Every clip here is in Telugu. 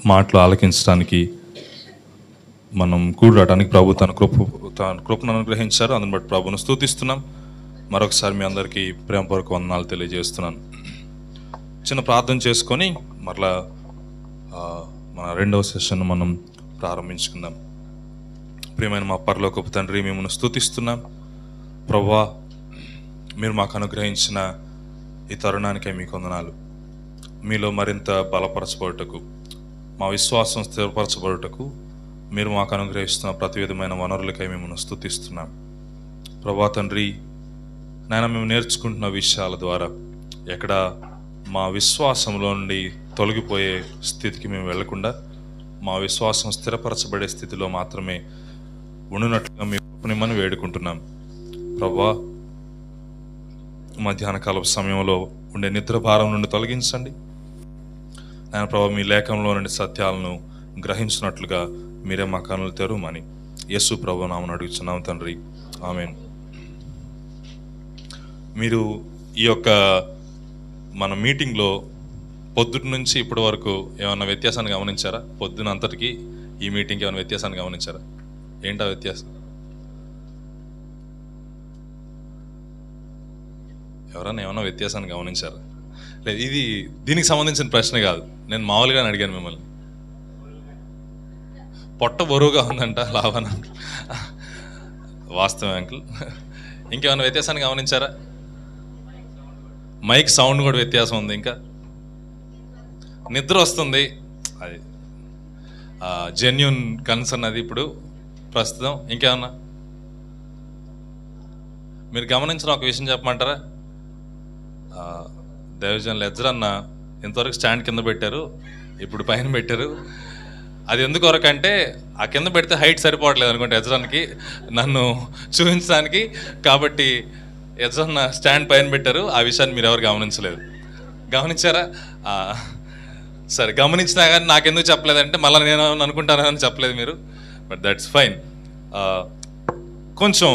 మాటలు ఆలకించడానికి మనం కూడటానికి ప్రభు తన కృపను అనుగ్రహించారు. అందుని బట్టి ప్రభును స్తుతిస్తున్నాం. మరొకసారి మీ అందరికీ ప్రేమపూర్వక వందనాలు తెలియజేస్తున్నాను. చిన్న ప్రార్థన చేసుకొని మరలా మన రెండవ సెషన్ మనం ప్రారంభించుకుందాం. ప్రియమైన మా పరలోకపు తండ్రి, మిమ్మల్ని స్తుతిస్తున్నాం. ప్రభువా, మీరు మాకు అనుగ్రహించిన ఈ తరుణానికై మీకు వందనాలు. మీలో మరింత బలపరచబడుటకు, మా విశ్వాసం స్థిరపరచబడుటకు మీరు మాకు అనుగ్రహిస్తున్న ప్రతి విధమైన వనరులకై మిమ్మల్ని స్తుతిస్తున్నాం. ప్రభువా తండ్రి, నాయన మేము నేర్చుకుంటున్న విషయాల ద్వారా ఎక్కడ మా విశ్వాసంలో నుండి తొలగిపోయే స్థితికి మేము వెళ్లకుండా మా విశ్వాసం స్థిరపరచబడే స్థితిలో మాత్రమే ఉండునట్లుగా మీ కృపనిమ్మని వేడుకుంటున్నాం. ప్రభువా, మధ్యాహ్న కాలపు సమయంలో ఉండే నిద్ర భారం నుండి తొలగించండి. ఆయన ప్రభువా, మీ లేఖంలో నుండి సత్యాలను గ్రహించినట్లుగా మీరే మా కనులు తెరవమని యేసు ప్రభు నామమున అడుగుచున్నాం తండ్రి, ఆమేన్. మీరు ఈ యొక్క మన మీటింగ్లో పొద్దుటి నుంచి ఇప్పటి వరకు ఏమన్నా వ్యత్యాసాన్ని గమనించారా? పొద్దున అంతటికి ఈ మీటింగ్కి ఏమైనా వ్యత్యాసాన్ని గమనించారా? ఏంటా వ్యత్యాసం? ఎవరన్నా ఏమన్నా వ్యత్యాసాన్ని గమనించారా? లేదు, ఇది దీనికి సంబంధించిన ప్రశ్న కాదు, నేను మామూలుగానే అడిగాను మిమ్మల్ని. పొట్ట బరువుగా ఉందంట లాభన, వాస్తవం అంకుల్. ఇంకేమైనా వ్యత్యాసాన్ని గమనించారా? మైక్ సౌండ్ కూడా వ్యత్యాసం ఉంది. ఇంకా నిద్ర వస్తుంది, అది జెన్యూన్ కన్సర్న్ అది ఇప్పుడు ప్రస్తుతం. ఇంకేమన్నా మీరు గమనించిన ఒక విషయం చెప్పమంటారా? దైవజన్ లెజ్జర్ అన్న ఇంతవరకు స్టాండ్ కింద పెట్టారు, ఇప్పుడు పైన పెట్టారు. అది ఎందుకొరకు అంటే ఆ కింద పెడితే హైట్ సరిపోవట్లేదు అనుకుంటే యజ్రాన్కి, నన్ను చూపించడానికి. కాబట్టి యజ్రాన్ స్టాండ్ పైన పెట్టారు. ఆ విషయాన్ని మీరు ఎవరు గమనించలేదు. గమనించారా? సరే, గమనించినా కానీ నాకెందుకు చెప్పలేదంటే మళ్ళీ నేను అనుకుంటానని చెప్పలేదు మీరు. But that's fine. కొంచెం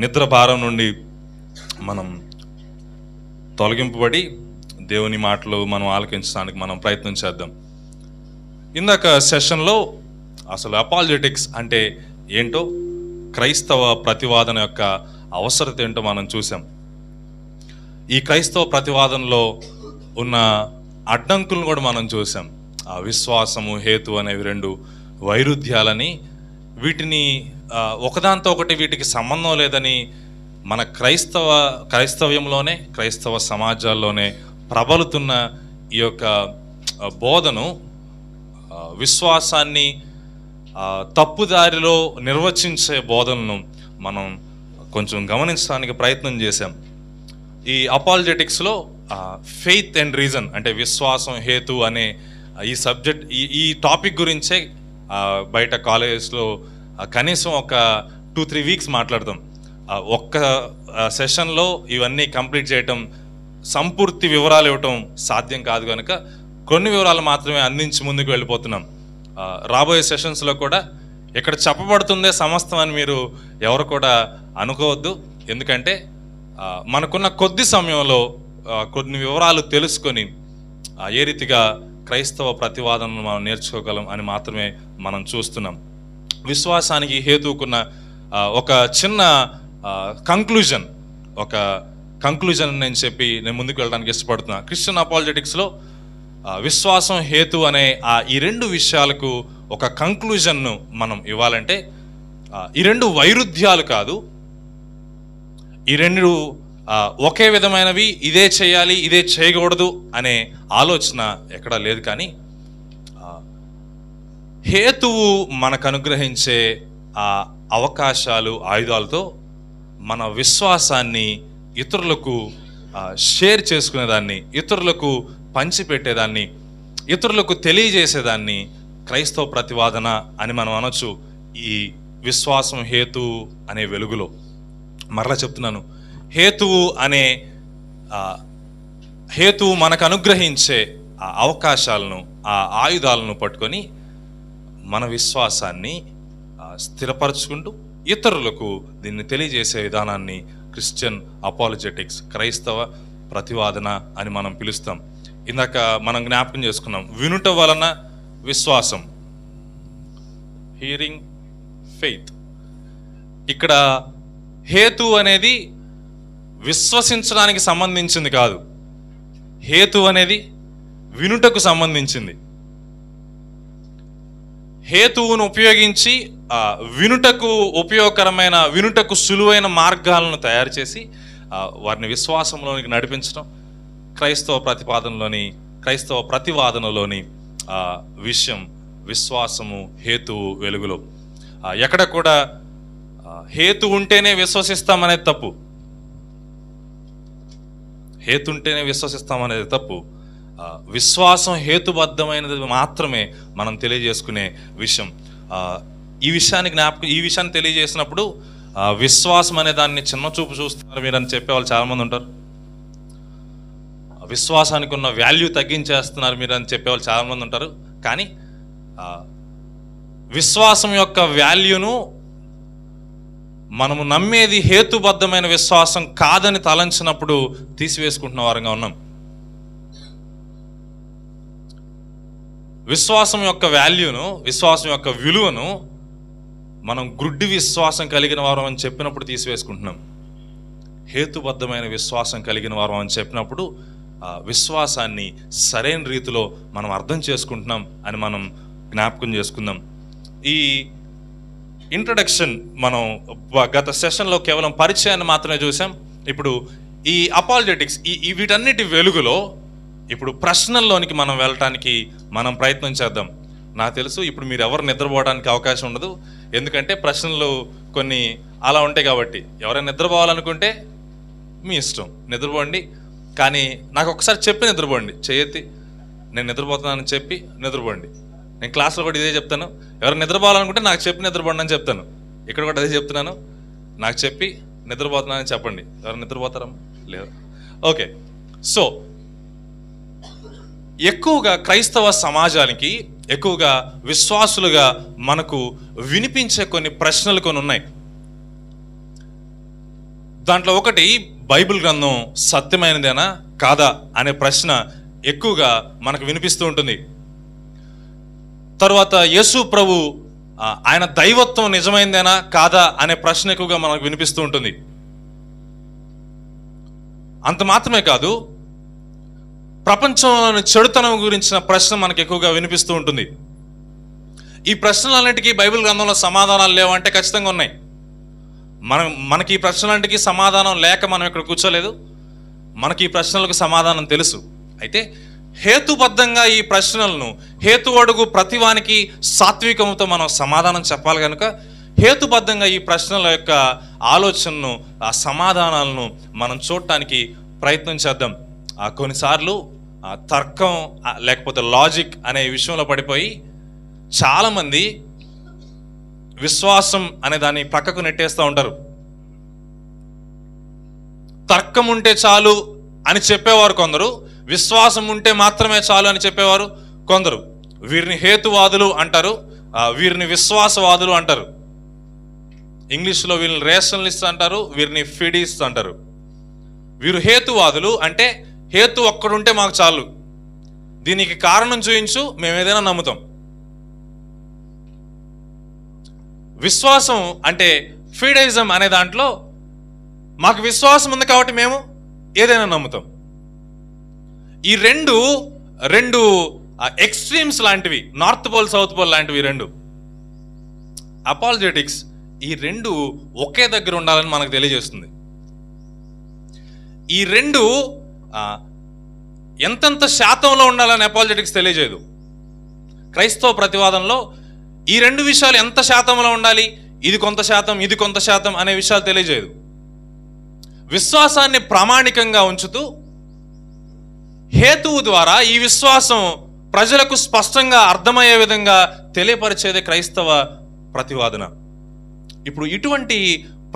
నిద్ర భారం నుండి మనం తొలగింపబడి దేవుని మాటలు మనం ఆలకించడానికి మనం ప్రయత్నం చేద్దాం. ఇందాక సెషన్లో అసలు అపాలజెటిక్స్ అంటే ఏంటో, క్రైస్తవ ప్రతివాదన యొక్క అవసరత ఏంటో మనం చూసాం. ఈ క్రైస్తవ ప్రతివాదనలో ఉన్న అడ్డంకులను కూడా మనం చూసాం. ఆ విశ్వాసము, హేతు అనేవి రెండు వైరుధ్యాలని, వీటిని ఒకదాంతో ఒకటి వీటికి సంబంధం లేదని మన క్రైస్తవ్యంలోనే, క్రైస్తవ సమాజాల్లోనే ప్రబలుతున్న ఈ యొక్క బోధను, విశ్వాసాన్ని తప్పుదారిలో నిర్వచించే బోధనను మనం కొంచెం గమనించడానికి ప్రయత్నం చేశాం. ఈ అపాలజెటిక్స్లో ఫెయిత్ అండ్ రీజన్ అంటే విశ్వాసం, హేతు అనే ఈ సబ్జెక్ట్, ఈ టాపిక్ గురించే బయట కాలేజెస్లో కనీసం ఒక 2-3 వీక్స్ మాట్లాడతాం. ఒక్క సెషన్లో ఇవన్నీ కంప్లీట్ చేయటం, సంపూర్తి వివరాలు ఇవ్వటం సాధ్యం కాదు కనుక కొన్ని వివరాలు మాత్రమే అందించి ముందుకు వెళ్ళిపోతున్నాం. రాబోయే సెషన్స్లో కూడా ఇక్కడ చెప్పబడుతుందే సమస్తం అని మీరు ఎవరు కూడా అనుకోవద్దు. ఎందుకంటే మనకున్న కొద్ది సమయంలో కొన్ని వివరాలు తెలుసుకొని ఏ రీతిగా క్రైస్తవ ప్రతివాదనను మనం నేర్చుకోగలం అని మాత్రమే మనం చూస్తున్నాం. విశ్వాసానికి హేతుకున్న ఒక చిన్న కంక్లూజన్ నేను చెప్పి నేను ముందుకు వెళ్ళడానికి ఇష్టపడుతున్నా. క్రిస్టియన్ అపాలజెటిక్స్లో విశ్వాసం, హేతు అనే ఈ రెండు విషయాలకు ఒక కంక్లూజన్ను మనం ఇవ్వాలంటే ఈ రెండు వైరుధ్యాలు కాదు, ఈ రెండు ఒకే విధమైనవి, ఇదే చేయాలి ఇదే చేయకూడదు అనే ఆలోచన ఎక్కడా లేదు. కానీ హేతువు మనకు అనుగ్రహించే అవకాశాలు, ఆయుధాలతో మన విశ్వాసాన్ని ఇతరులకు షేర్ చేసుకునేదాన్ని, ఇతరులకు పంచిపెట్టేదాన్ని, ఇతరులకు తెలియజేసేదాన్ని క్రైస్తవ ప్రతివాదన అని మనం అనొచ్చు. ఈ విశ్వాసం, హేతు అనే వెలుగులో మరలా చెప్తున్నాను, హేతువు మనకు అనుగ్రహించే అవకాశాలను, ఆ ఆయుధాలను పట్టుకొని మన విశ్వాసాన్ని స్థిరపరచుకుంటూ ఇతరులకు దీన్ని తెలియజేసే విధానాన్ని క్రిస్టియన్ అపాలజెటిక్స్, క్రైస్తవ ప్రతివాదన అని మనం పిలుస్తాం. ఇందాక మనం జ్ఞాపకం చేసుకున్నాం, వినుట వలన విశ్వాసం. Hearing, faith. ఇక్కడ హేతు అనేది విశ్వసించడానికి సంబంధించింది కాదు, హేతు అనేది వినుటకు సంబంధించింది. హేతువును ఉపయోగించి వినుటకు ఉపయోగకరమైన, వినుటకు సులువైన మార్గాలను తయారు చేసి వారిని విశ్వాసంలోనికి నడిపించడం క్రైస్తవ ప్రతివాదనలోని విషయం. విశ్వాసము, హేతువు వెలుగులో ఎక్కడ కూడా హేతు ఉంటేనే విశ్వసిస్తామనేది తప్పు. హేతు ఉంటేనే విశ్వసిస్తామనేది తప్పు. విశ్వాసం హేతుబద్ధమైనది మాత్రమే మనం తెలియజేసుకునే విషయం. ఈ విషయాన్ని తెలియజేసినప్పుడు విశ్వాసం అనే దాన్ని చిన్న చూపు చూస్తున్నారు మీరు అని చెప్పేవాళ్ళు చాలామంది ఉంటారు. విశ్వాసానికి ఉన్న వాల్యూ తగ్గించేస్తున్నారు మీరు అని చెప్పేవాళ్ళు చాలామంది ఉంటారు. కానీ విశ్వాసం యొక్క వాల్యూను మనము నమ్మేది హేతుబద్ధమైన విశ్వాసం కాదని తలంచినప్పుడు తీసివేసుకుంటున్న వారంగా ఉన్నాం. విశ్వాసం యొక్క వాల్యూను, విశ్వాసం యొక్క విలువను మనం గుడ్డి విశ్వాసం కలిగిన వారం అని చెప్పినప్పుడు తీసివేసుకుంటున్నాం. హేతుబద్ధమైన విశ్వాసం కలిగిన వారం అని చెప్పినప్పుడు విశ్వాసాన్ని సరైన రీతిలో మనం అర్థం చేసుకుంటున్నాం అని మనం జ్ఞాపకం చేసుకుందాం. ఈ ఇంట్రడక్షన్ మనం గత సెషన్లో కేవలం పరిచయాన్ని మాత్రమే చూసాం. ఇప్పుడు ఈ అపాలజెటిక్స్, వీటన్నిటి వెలుగులో ఇప్పుడు ప్రశ్నల్లోనికి మనం వెళ్ళటానికి మనం ప్రయత్నం చేద్దాం. నాకు తెలుసు ఇప్పుడు మీరు ఎవరు నిద్రపోవడానికి అవకాశం ఉండదు, ఎందుకంటే ప్రశ్నలు కొన్ని అలా ఉంటాయి కాబట్టి. ఎవరైనా నిద్రపోవాలనుకుంటే మీ ఇష్టం, నిద్రపోండి. కానీ నాకు ఒకసారి చెప్పి నిద్రపోండి, చేయెత్తి నేను నిద్రపోతున్నానని చెప్పి నిద్రపోండి. నేను క్లాస్లో కూడా ఇదే చెప్తాను, ఎవరు నిద్రపోవాలనుకుంటే నాకు చెప్పి నిద్రపోండి అని చెప్తాను. ఇక్కడ కూడా అదే చెప్తున్నాను, నాకు చెప్పి నిద్రపోతున్నానని చెప్పండి. ఎవరు నిద్రపోతారా? లేదు. ఓకే. సో ఎక్కువగా క్రైస్తవ సమాజానికి, ఎక్కువగా విశ్వాసులుగా మనకు వినిపించే కొన్ని ప్రశ్నలు కొన్ని ఉన్నాయి. దాంట్లో ఒకటి, బైబిల్ గ్రంథం సత్యమైనదేనా కాదా అనే ప్రశ్న ఎక్కువగా మనకు వినిపిస్తూ ఉంటుంది. తర్వాత యేసు ప్రభు ఆయన దైవత్వం నిజమైందేనా కాదా అనే ప్రశ్న ఎక్కువగా మనకు వినిపిస్తూ ఉంటుంది. అంత మాత్రమే కాదు, ప్రపంచంలోని చెడుతనం గురించిన ప్రశ్న మనకు ఎక్కువగా వినిపిస్తూ ఉంటుంది. ఈ ప్రశ్నలన్నిటికీ బైబిల్ గ్రంథంలో సమాధానాలు లేవంటే ఖచ్చితంగా ఉన్నాయి. మనకి ఈ ప్రశ్నలన్నిటికీ సమాధానం లేక మనం ఇక్కడ కూర్చోలేదు. మనకి ఈ ప్రశ్నలకు సమాధానం తెలుసు. అయితే హేతుబద్ధంగా ఈ ప్రశ్నలను, హేతు అడుగు ప్రతివానికి సాత్వికంతో మనం సమాధానం చెప్పాలి కనుక హేతుబద్ధంగా ఈ ప్రశ్నల యొక్క ఆలోచనను, ఆ సమాధానాలను మనం చూడటానికి ప్రయత్నం చేద్దాం. కొన్నిసార్లు తర్కం లేకపోతే లాజిక్ అనే విషయంలో పడిపోయి చాలామంది విశ్వాసం అనే దాన్ని పక్కకు నెట్టేస్తూ ఉంటారు. తర్కం ఉంటే చాలు అని చెప్పేవారు కొందరు, విశ్వాసం ఉంటే మాత్రమే చాలు అని చెప్పేవారు కొందరు. వీరిని హేతువాదులు అంటారు, వీరిని విశ్వాసవాదులు అంటారు. ఇంగ్లీష్లో వీరిని రేషనలిస్ట్ అంటారు, వీరిని ఫిడిస్ట్ అంటారు. వీరు హేతువాదులు అంటే హేతు ఒక్కడుంటే మాకు చాలు, దీనికి కారణం చూయించు, మేము ఏదైనా నమ్ముతాం. విశ్వాసం అంటే ఫిడైజం అనే దాంట్లో మాకు విశ్వాసం ఉంది కాబట్టి మేము ఏదైనా నమ్ముతాం. ఈ రెండు ఎక్స్ట్రీమ్స్ లాంటివి, నార్త్ పోల్ సౌత్ పోల్ లాంటివి రెండు. అపాలజెటిక్స్ ఈ రెండు ఒకే దగ్గర ఉండాలని మనకు తెలియజేస్తుంది. ఈ రెండు ఎంతెంత శాతంలో ఉండాలని అపాలజెటిక్స్ తెలియజేయదు. క్రైస్తవ ప్రతివాదంలో ఈ రెండు విషయాలు ఎంత శాతంలో ఉండాలి, ఇది కొంత శాతం, ఇది కొంత శాతం అనే విషయాలు తెలియజేయదు. విశ్వాసాన్ని ప్రామాణికంగా ఉంచుతూ హేతువు ద్వారా ఈ విశ్వాసం ప్రజలకు స్పష్టంగా అర్థమయ్యే విధంగా తెలియపరిచేదే క్రైస్తవ ప్రతివాదన. ఇప్పుడు ఇటువంటి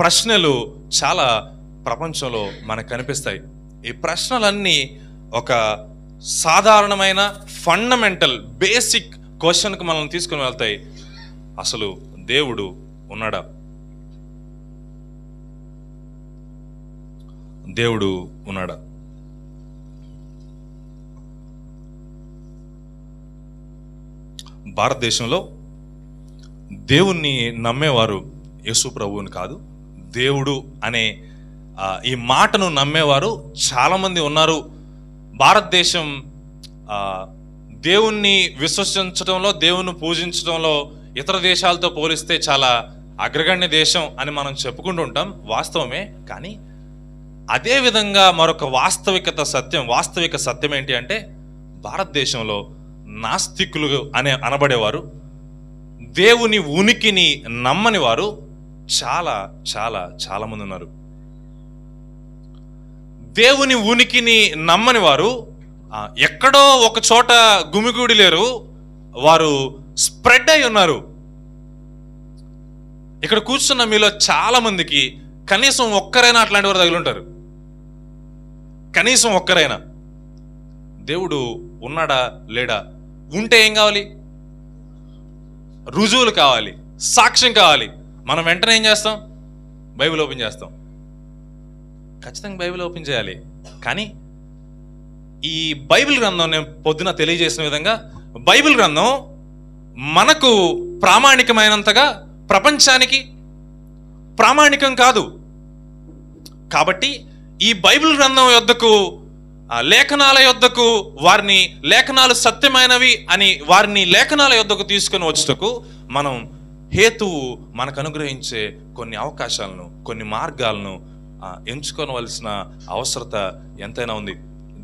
ప్రశ్నలు చాలా ప్రపంచంలో మనకు కనిపిస్తాయి. ఈ ప్రశ్నలన్నీ ఒక సాధారణమైన ఫండమెంటల్ బేసిక్ క్వశ్చన్కి మనం తీసుకుని వెళ్తాయి. అసలు దేవుడు ఉన్నాడా? దేవుడు ఉన్నాడా? భారతదేశంలో దేవుణ్ణి నమ్మేవారు యేసు ప్రభువుని కాదు, దేవుడు అనే ఈ మాటను నమ్మేవారు చాలామంది ఉన్నారు. భారతదేశం దేవుణ్ణి విశ్వసించడంలో, దేవుణ్ణి పూజించడంలో ఇతర దేశాలతో పోలిస్తే చాలా అగ్రగణ్య దేశం అని మనం చెప్పుకుంటూ ఉంటాం, వాస్తవమే. కానీ అదేవిధంగా మరొక వాస్తవిక సత్యం ఏంటి అంటే, భారతదేశంలో నాస్తికులు అనబడేవారు, దేవుని ఉనికిని నమ్మని వారు చాలా చాలా చాలా మంది ఉన్నారు. దేవుని ఉనికిని నమ్మని వారు ఎక్కడో ఒక చోట గుమిగూడి లేరు, వారు స్ప్రెడ్ అయి ఉన్నారు. ఇక్కడ కూర్చున్న మీలో చాలా మందికి కనీసం ఒక్కరైనా అట్లాంటి వారు తగిలింటారు. కనీసం ఒక్కరైనా. దేవుడు ఉన్నాడా లేడా? ఉంటే ఏం కావాలి? రుజువులు కావాలి, సాక్ష్యం కావాలి. మనం వెంటనే ఏం చేస్తాం? బైబిల్ ఓపెన్ చేస్తాం. ఖచ్చితంగా బైబిల్ ఓపెన్ చేయాలి. కానీ ఈ బైబిల్ గ్రంథం, నేను పొద్దున తెలియజేసిన విధంగా, బైబిల్ గ్రంథం మనకు ప్రామాణికమైనంతగా ప్రపంచానికి ప్రామాణికం కాదు. కాబట్టి ఈ బైబిల్ గ్రంథం యొద్దకు, లేఖనాల యొద్దకు, వారిని లేఖనాలు సత్యమైనవి అని వారిని లేఖనాల యొద్దకు తీసుకొని వచ్చుటకు మనం హేతువు మనకు అనుగ్రహించే కొన్ని అవకాశాలను, కొన్ని మార్గాలను ఎంచుకోవలసిన అవసరత ఎంతైనా ఉంది.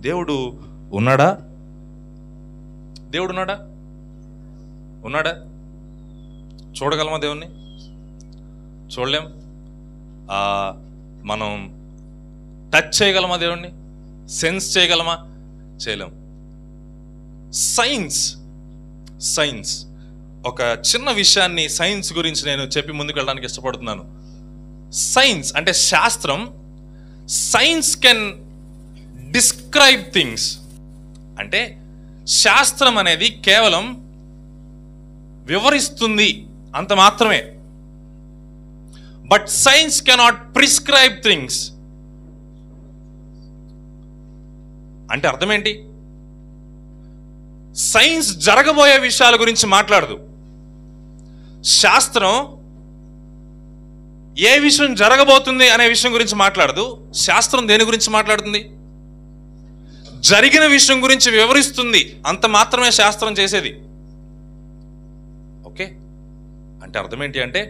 దేవుడు ఉన్నాడా? దేవుడు ఉన్నాడా? ఉన్నాడా? చూడగలమా దేవుణ్ణి? చూడలేం. మనం టచ్ చేయగలమా దేవుణ్ణి? సెన్స్ చేయగలమా? చేయలేం. సైన్స్ ఒక చిన్న విషయాన్ని, సైన్స్ గురించి నేను చెప్పి ముందుకు వెళ్ళడానికి ఇష్టపడుతున్నాను. సైన్స్ అంటే శాస్త్రం. Science can describe things. అంటే శాస్త్రం అనేది కేవలం వివరిస్తుంది అంత మాత్రమే. But science cannot prescribe things. అంటే అర్థం ఏంటి? సైన్స్ జరగబోయే విషయాల గురించి మాట్లాడదు. శాస్త్రం ఏ విషయం జరగబోతుంది అనే విషయం గురించి మాట్లాడదు. శాస్త్రం దేని గురించి మాట్లాడుతుంది? జరిగిన విషయం గురించి వివరిస్తుంది. అంత మాత్రమే శాస్త్రం చేసేది. ఓకే, అంటే అర్థం ఏంటి అంటే,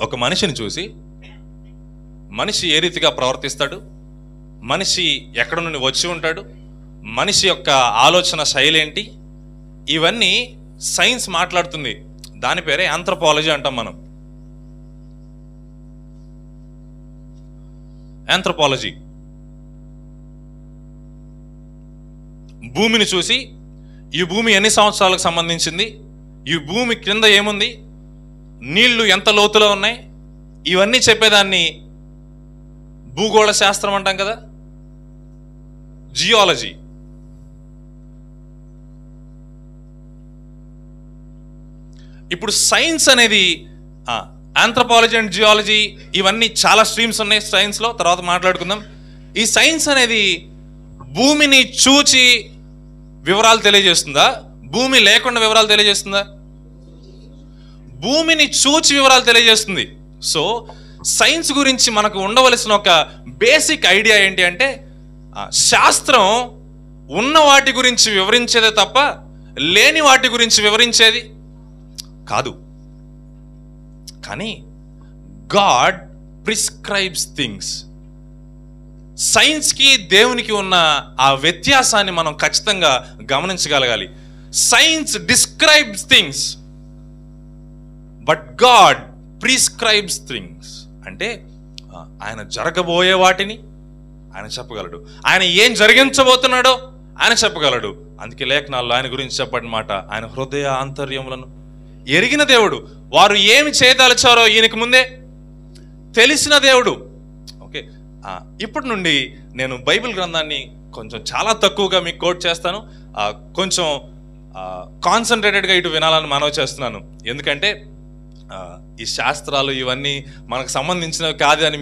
ఒక మనిషిని చూసి మనిషి ఏ రీతిగా ప్రవర్తిస్తాడు, మనిషి ఎక్కడ నుండి వచ్చి ఉంటాడు, మనిషి యొక్క ఆలోచన శైలి ఏంటి, ఇవన్నీ సైన్స్ మాట్లాడుతుంది. దాని పేరే ఆంథ్రోపాలజీ అంటాం మనం. ఆంథ్రోపాలజీ. భూమిని చూసి ఈ భూమి ఎన్ని సంవత్సరాలకు సంబంధించింది, ఈ భూమి క్రింద ఏముంది, నీళ్లు ఎంత లోతులో ఉన్నాయి, ఇవన్నీ చెప్పేదాన్ని భూగోళ శాస్త్రం అంటాం కదా, జియాలజీ. ఇప్పుడు సైన్స్ అనేది ఆంథ్రోపాలజీ అండ్ జియాలజీ, ఇవన్నీ చాలా స్ట్రీమ్స్ ఉన్నాయి సైన్స్లో, తర్వాత మాట్లాడుకుందాం. ఈ సైన్స్ అనేది భూమిని చూచి వివరాలు తెలియజేస్తుందా, భూమి లేకుండా వివరాలు తెలియజేస్తుందా? భూమిని చూచి వివరాలు తెలియజేస్తుంది. సో సైన్స్ గురించి మనకు ఉండవలసిన ఒక బేసిక్ ఐడియా ఏంటి అంటే, శాస్త్రం ఉన్న వాటి గురించి వివరించేదే తప్ప లేని వాటి గురించి వివరించేది కాదు. కానీ గాడ్ ప్రిస్క్రైబ్స్ థింగ్స్. సైన్స్కి దేవునికి ఉన్న ఆ వ్యత్యాసాన్ని మనం ఖచ్చితంగా గమనించగలగాలి. Science describes things, but God prescribes things. అంటే ఆయన జరగబోయే వాటిని ఆయన చెప్పగలడు, ఆయన ఏం జరిగించబోతున్నాడో ఆయన చెప్పగలడు. అందుకే లేఖనాల్లో ఆయన గురించి చెప్పిన మాట, ఆయన హృదయ ఆంతర్యములను ఎరిగిన దేవుడు. వారు ఏమి చేయదలిచారో ఈయనకు ముందే తెలిసిన దేవుడు. ఓకే, ఇప్పటి నుండి నేను బైబిల్ గ్రంథాన్ని కొంచెం చాలా తక్కువగా మీకు కోట్ చేస్తాను. కొంచెం కాన్సన్ట్రేటెడ్గా ఇటు వినాలని మనవి చేస్తున్నాను. ఎందుకంటే ఈ శాస్త్రాలు ఇవన్నీ మనకు సంబంధించినవి కాదు అని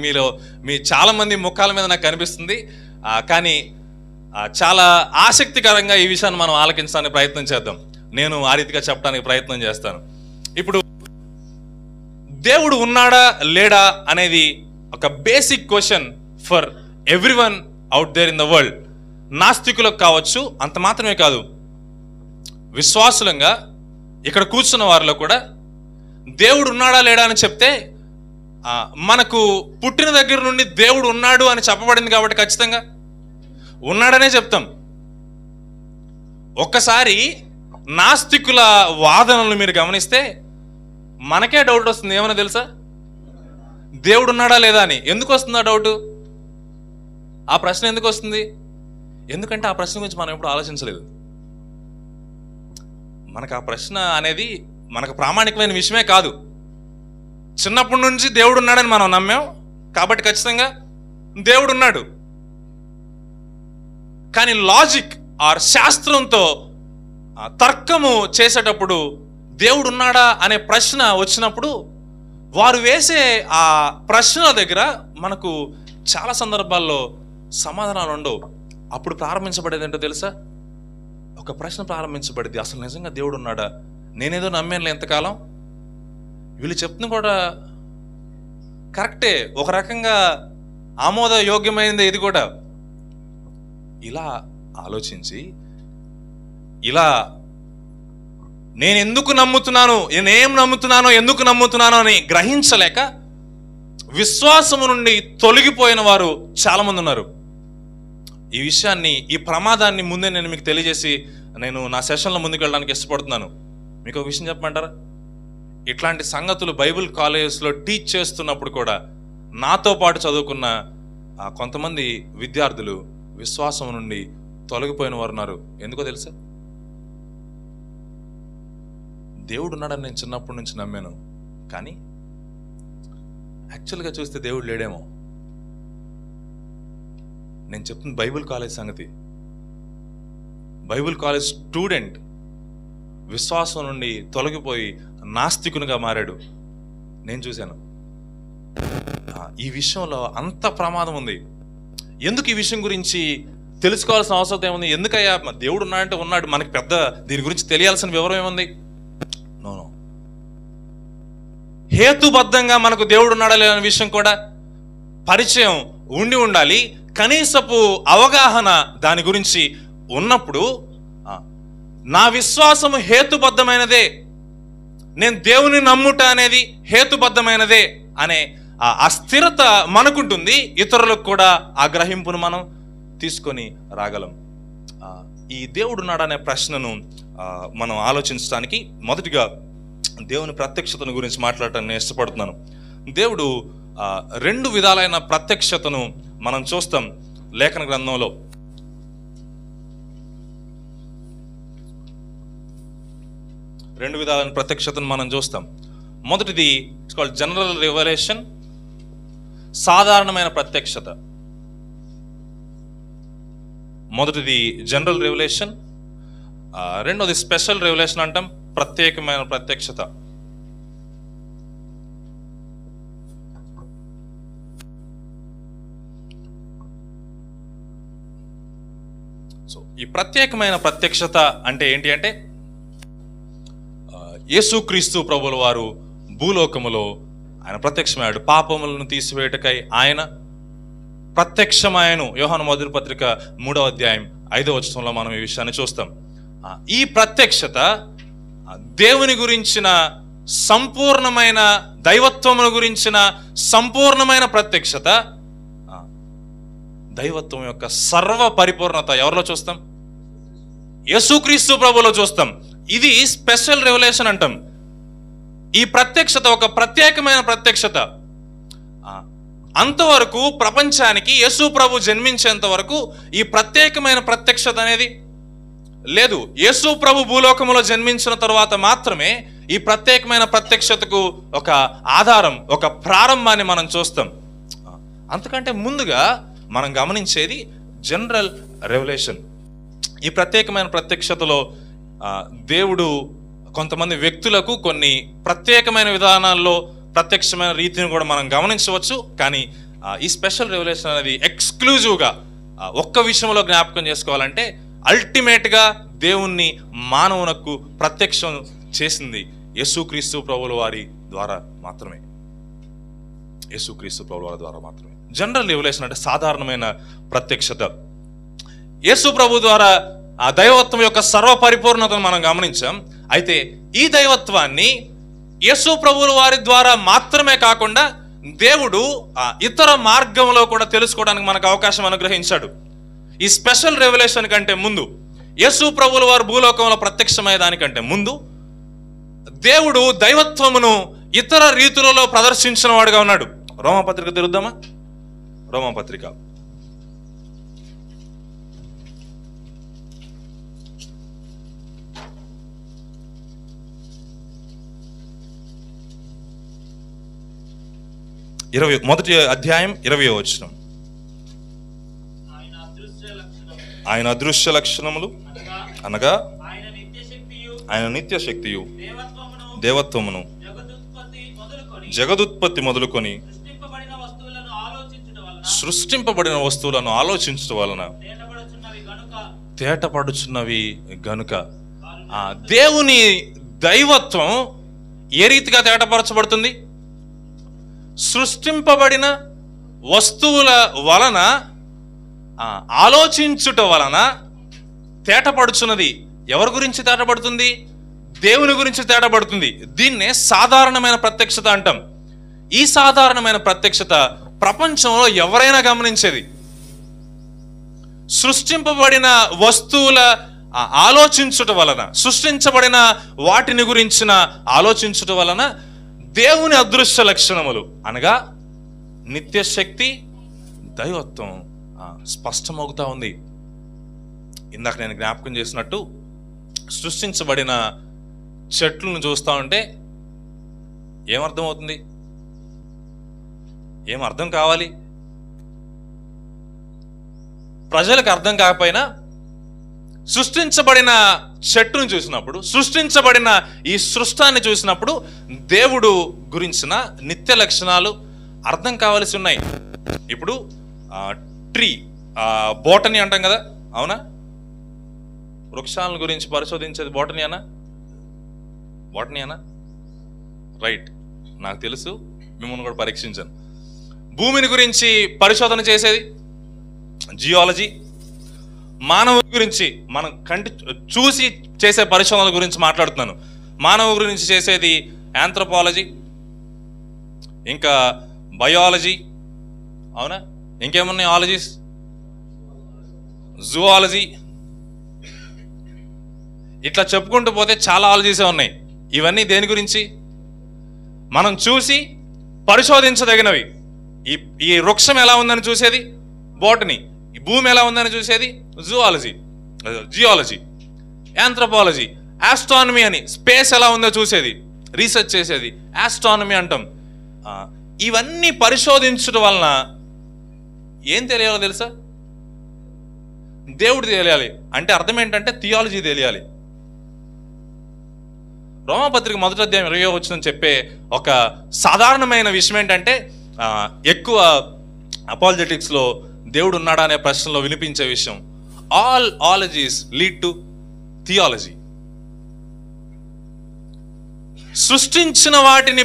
మీ చాలామంది ముఖాల మీద నాకు కనిపిస్తుంది. కానీ చాలా ఆసక్తికరంగా ఈ విషయాన్ని మనం ఆలకించడానికి ప్రయత్నం చేద్దాం. నేను ఆ రీతిగా చెప్పడానికి ప్రయత్నం చేస్తాను. ఇప్పుడు దేవుడు ఉన్నాడా లేడా అనేది ఒక basic question for everyone out there in the world. నాస్తికులకు కావచ్చు, అంత మాత్రమే కాదు, విశ్వాసులంగా ఇక్కడ కూర్చున్న వారిలో కూడా దేవుడు ఉన్నాడా లేడా అని చెప్తే మనకు పుట్టిన దగ్గర నుండి దేవుడు ఉన్నాడు అని చెప్పబడింది కాబట్టి ఖచ్చితంగా ఉన్నాడనే చెప్తాం. ఒక్కసారి నాస్తికుల వాదనలు మీరు గమనిస్తే మనకే డౌట్ వస్తుంది. ఏమన్నా తెలుసా? దేవుడు ఉన్నాడా లేదా అని. ఎందుకు వస్తుంది ఆ డౌట్? ఆ ప్రశ్న ఎందుకు వస్తుంది? ఎందుకంటే ఆ ప్రశ్న గురించి మనం ఎప్పుడు ఆలోచించలేదు. మనకు ఆ ప్రశ్న అనేది మనకు ప్రామాణికమైన విషయమే కాదు. చిన్నప్పటి నుంచి దేవుడు ఉన్నాడని మనం నమ్మాం కాబట్టి ఖచ్చితంగా దేవుడు ఉన్నాడు. కానీ లాజిక్ ఆర్ శాస్త్రంతో తర్కము చేసేటప్పుడు దేవుడు ఉన్నాడా అనే ప్రశ్న వచ్చినప్పుడు వారు వేసే ఆ ప్రశ్నల దగ్గర మనకు చాలా సందర్భాల్లో సమాధానాలు ఉండవు. అప్పుడు ప్రారంభించబడేది ఏంటో తెలుసా? ఒక ప్రశ్న ప్రారంభించబడింది, అసలు నిజంగా దేవుడు ఉన్నాడా? నేనేదో నమ్మానులే ఎంతకాలం, వీళ్ళు చెప్తున్న కూడా కరెక్టే, ఒక రకంగా ఆమోదయోగ్యమైనది ఇది కూడా. ఇలా ఆలోచించి ఇలా నేను ఎందుకు నమ్ముతున్నాను, నేనేం నమ్ముతున్నానో, ఎందుకు నమ్ముతున్నానో అని గ్రహించలేక విశ్వాసము నుండి తొలగిపోయిన వారు చాలా మంది ఉన్నారు. ఈ విషయాన్ని, ఈ ప్రమాదాన్ని ముందే నేను మీకు తెలియజేసి నేను నా సెషన్లో ముందుకు వెళ్ళడానికి ఇష్టపడుతున్నాను. మీకు ఒక విషయం చెప్పమంటారా? ఇట్లాంటి సంగతులు బైబిల్ కాలేజెస్లో టీచ్ చేస్తున్నప్పుడు కూడా నాతో పాటు చదువుకున్న కొంతమంది విద్యార్థులు విశ్వాసం నుండి తొలగిపోయిన వారు ఉన్నారు. ఎందుకో తెలుసా? దేవుడు ఉన్నాడని నేను చిన్నప్పటి నుంచి నమ్మాను, కానీ యాక్చువల్గా చూస్తే దేవుడు లేడేమో. నేను చెప్తున్న బైబిల్ కాలేజ్ సంగతి. బైబిల్ కాలేజ్ స్టూడెంట్ విశ్వాసం నుండి తొలగిపోయి నాస్తికునిగా మారాడు. నేను చూశాను. ఈ విషయంలో అంత ప్రమాదం ఉంది. ఎందుకు ఈ విషయం గురించి తెలుసుకోవాల్సిన అవసరం ఏముంది? ఎందుకయ్యా దేవుడు ఉన్నాడంటే ఉన్నాడు, మనకి పెద్ద దీని గురించి తెలియాల్సిన వివరం ఏముంది? నో, హేతుబద్ధంగా మనకు దేవుడు ఉన్నాడా లేదనే విషయం కూడా పరిచయం ఉండి ఉండాలి. కనీసపు అవగాహన దాని గురించి ఉన్నప్పుడు నా విశ్వాసము హేతుబద్ధమైనదే, నేను దేవుని నమ్ముట అనేది హేతుబద్ధమైనదే అనే ఆ స్థిరత మనకుంటుంది. ఇతరులకు కూడా ఆ గ్రహింపును మనం తీసుకొని రాగలం. ఈ దేవుడు ఉన్నాడనే ప్రశ్నను మనం ఆలోచించడానికి మొదటిగా దేవుని ప్రత్యక్షతను గురించి మాట్లాడటానికి నేను ఇష్టపడుతున్నాను. దేవుడు రెండు విధాలైన ప్రత్యక్షతను మనం చూస్తాం లేఖన గ్రంథంలో. రెండు విధాలైన ప్రత్యక్షతను మనం చూస్తాం. మొదటిది ఇట్స్ కాల్డ్ జనరల్ రివలేషన్, సాధారణమైన ప్రత్యక్షత. మొదటిది జనరల్ రెవల్యూషన్, రెండోది స్పెషల్ రెవల్యూషన్ అంటాం, ప్రత్యేకమైన ప్రత్యక్షత. సో ఈ ప్రత్యేకమైన ప్రత్యక్షత అంటే ఏంటి అంటే, యేసుక్రీస్తు ప్రభుల వారు భూలోకములో ఆయన ప్రత్యక్షమయ్యాడు. పాపములను తీసివేయటకై ఆయన ప్రత్యక్షమాయను. యోహాను మొదటి పత్రిక 3వ అధ్యాయం 5వ వచనంలో మనం ఈ విషయాన్ని చూస్తాం. ఈ ప్రత్యక్షత దేవుని గురించిన సంపూర్ణమైన, దైవత్వమును గురించిన సంపూర్ణమైన ప్రత్యక్షత, దైవత్వం యొక్క సర్వ పరిపూర్ణత ఎవరిలో చూస్తాం? యేసుక్రీస్తు ప్రభువులో చూస్తాం. ఇది స్పెషల్ రెవల్యూషన్ అంటాం. ఈ ప్రత్యక్షత ఒక ప్రత్యేకమైన ప్రత్యక్షత. అంతవరకు ప్రపంచానికి యేసు ప్రభు జన్మించేంత వరకు ఈ ప్రత్యేకమైన ప్రత్యక్షత అనేది లేదు. యేసు ప్రభు భూలోకములో జన్మించిన తర్వాత మాత్రమే ఈ ప్రత్యేకమైన ప్రత్యక్షతకు ఒక ఆధారం, ఒక ప్రారంభాన్ని మనం చూస్తాం. అంతకంటే ముందుగా మనం గమనించేది జనరల్ రెవల్యూషన్. ఈ ప్రత్యేకమైన ప్రత్యక్షతలో దేవుడు కొంతమంది వ్యక్తులకు కొన్ని ప్రత్యేకమైన విధానాల్లో ప్రత్యక్షమైన రీతిని కూడా మనం గమనించవచ్చు. కానీ ఈ స్పెషల్ రెవల్యూషన్ అనేది ఎక్స్క్లూజివ్గా ఒక్క విషయంలో జ్ఞాపకం చేసుకోవాలంటే, అల్టిమేట్గా దేవుణ్ణి మానవునకు ప్రత్యక్షం చేసింది యేసుక్రీస్తు ప్రభువుల వారి ద్వారా మాత్రమే. యేసుక్రీస్తు ప్రభువుల వారి ద్వారా మాత్రమే. జనరల్ రెవల్యూషన్ అంటే సాధారణమైన ప్రత్యక్షత. యేసు ప్రభు ద్వారా ఆ దైవత్వం యొక్క సర్వ పరిపూర్ణతను మనం గమనించాం. అయితే ఈ దైవత్వాన్ని యేసు ప్రభువుల వారి ద్వారా మాత్రమే కాకుండా దేవుడు ఇతర మార్గంలో కూడా తెలుసుకోవడానికి మనకు అవకాశం అనుగ్రహించాడు. ఈ స్పెషల్ రెవల్యూషన్ కంటే ముందు, యేసు ప్రభువుల వారు భూలోకంలో ప్రత్యక్షమయ్యే దానికంటే ముందు దేవుడు దైవత్వమును ఇతర రీతులలో ప్రదర్శించిన వాడుగా ఉన్నాడు. రోమాపత్రిక తిరుగుద్దామా? రోమాపత్రిక 1వ అధ్యాయం 20వ వచనం. ఆయన అదృశ్య లక్షణములు అనగా ఆయన నిత్య శక్తియు దేవత్వమును జగదుత్పత్తి మొదలుకొని సృష్టింపబడిన వస్తువులను ఆలోచించడం వలన తేటపడుచున్నవి గనుక. దేవుని దైవత్వం ఏ రీతిగా తేటపరచబడుతుంది? సృష్టింపబడిన వస్తువుల వలన ఆలోచించుట వలన తేటపడుచున్నది. ఎవరి గురించి తేటపడుతుంది? దేవుని గురించి తేటపడుతుంది. దీన్నే సాధారణమైన ప్రత్యక్షత అంటాం. ఈ సాధారణమైన ప్రత్యక్షత ప్రపంచంలో ఎవరైనా గమనించేది. సృష్టింపబడిన వస్తువుల ఆలోచించుట వలన, సృష్టించబడిన వాటిని గురించిన ఆలోచించుట వలన దేవుని అదృశ్య లక్షణములు అనగా నిత్యశక్తి, దైవత్వం స్పష్టమవుతా ఉంది. ఇందాక నేను జ్ఞాపకం చేసినట్టు సృష్టించబడిన చెట్లను చూస్తూ ఉంటే ఏమర్థం అవుతుంది? ఏం అర్థం కావాలి? ప్రజలకు అర్థం కాకపోయినా సృష్టించబడిన చెట్టును చూసినప్పుడు, సృష్టించబడిన ఈ సృష్టాన్ని చూసినప్పుడు దేవుడు గురించిన నిత్య లక్షణాలు అర్థం కావలసి ఉన్నాయి. ఇప్పుడు ట్రీ, బోటనీ అంటాం కదా, అవునా? వృక్షాలను గురించి పరిశోధించేది బోటనీ అనా? బోటనీ అనా? రైట్, నాకు తెలుసు, మిమ్మల్ని కూడా పరీక్షించాను. భూమిని గురించి పరిశోధన చేసేది జియాలజీ. మానవుడి గురించి మనం చూసి చేసే పరిశోధనల గురించి మాట్లాడుతున్నాను. మానవుడి గురించి చేసేది ఆంథ్రోపాలజీ, ఇంకా బయాలజీ, అవునా? ఇంకేమున్నాయి ఆలజీస్? జువాలజీ. ఇట్లా చెప్పుకుంటూ పోతే చాలా ఆలజీసే ఉన్నాయి. ఇవన్నీ దేని గురించి? మనం చూసి పరిశోధించదగినవి. ఈ వృక్షం ఎలా ఉందని చూసేది బోటనీ, ఈ భూమి ఎలా ఉందని చూసేది జువాలజీ, జియాలజీ. ఆంథ్రోపాలజీ, ఆస్ట్రానమీ అని స్పేస్ ఎలా ఉందో చూసేది, రీసెర్చ్ చేసేది ఆస్ట్రానమీ అంటాం. ఇవన్నీ పరిశోధించడం వలన ఏం తెలియాలో తెలుసా? దేవుడు తెలియాలి. అంటే అర్థం ఏంటంటే థియాలజీ తెలియాలి. రోమాపత్రిక 1వ అధ్యాయం 20వ వచనం చెప్పే ఒక సాధారణమైన విషయం ఏంటంటే, ఎక్కువ అపాలజెటిక్స్లో దేవుడు ఉన్నాడా అనే ప్రశ్నలో వినిపించే విషయం, ఆల్ ఆలజీస్ లీడ్ టు థియాలజీ. సృష్టించిన వాటిని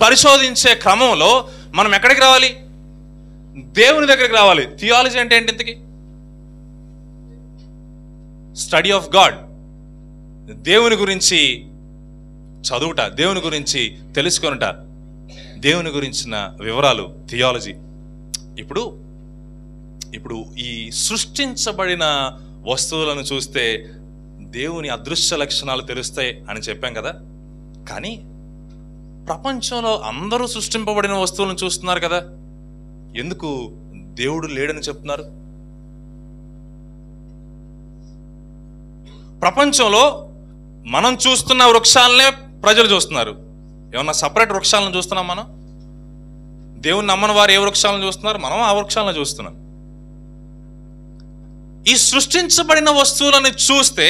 పరిశోధించే క్రమంలో మనం ఎక్కడికి రావాలి? దేవుని దగ్గరికి రావాలి. థియాలజీ అంటే ఏంటి? ఇంతకీ స్టడీ ఆఫ్ గాడ్, దేవుని గురించి చదువుట, దేవుని గురించి తెలుసుకొనుట, దేవుని గురించిన వివరాలు థియాలజీ. ఇప్పుడు ఈ సృష్టించబడిన వస్తువులను చూస్తే దేవుని అదృశ్య లక్షణాలు తెలుస్తాయి అని చెప్పాం కదా. కానీ ప్రపంచంలో అందరూ సృష్టింపబడిన వస్తువులను చూస్తున్నారు కదా, ఎందుకు దేవుడు లేడని చెప్తున్నారు? ప్రపంచంలో మనం చూస్తున్న వృక్షాలనే ప్రజలు చూస్తున్నారు. ఏమన్నా సపరేట్ వృక్షాలను చూస్తున్నాం మనం? దేవుని నమ్మని వారు ఏ వృక్షాలను చూస్తున్నారు? మనం ఆ వృక్షాలను చూస్తున్నాం. ఈ సృష్టించబడిన వస్తువులను చూస్తే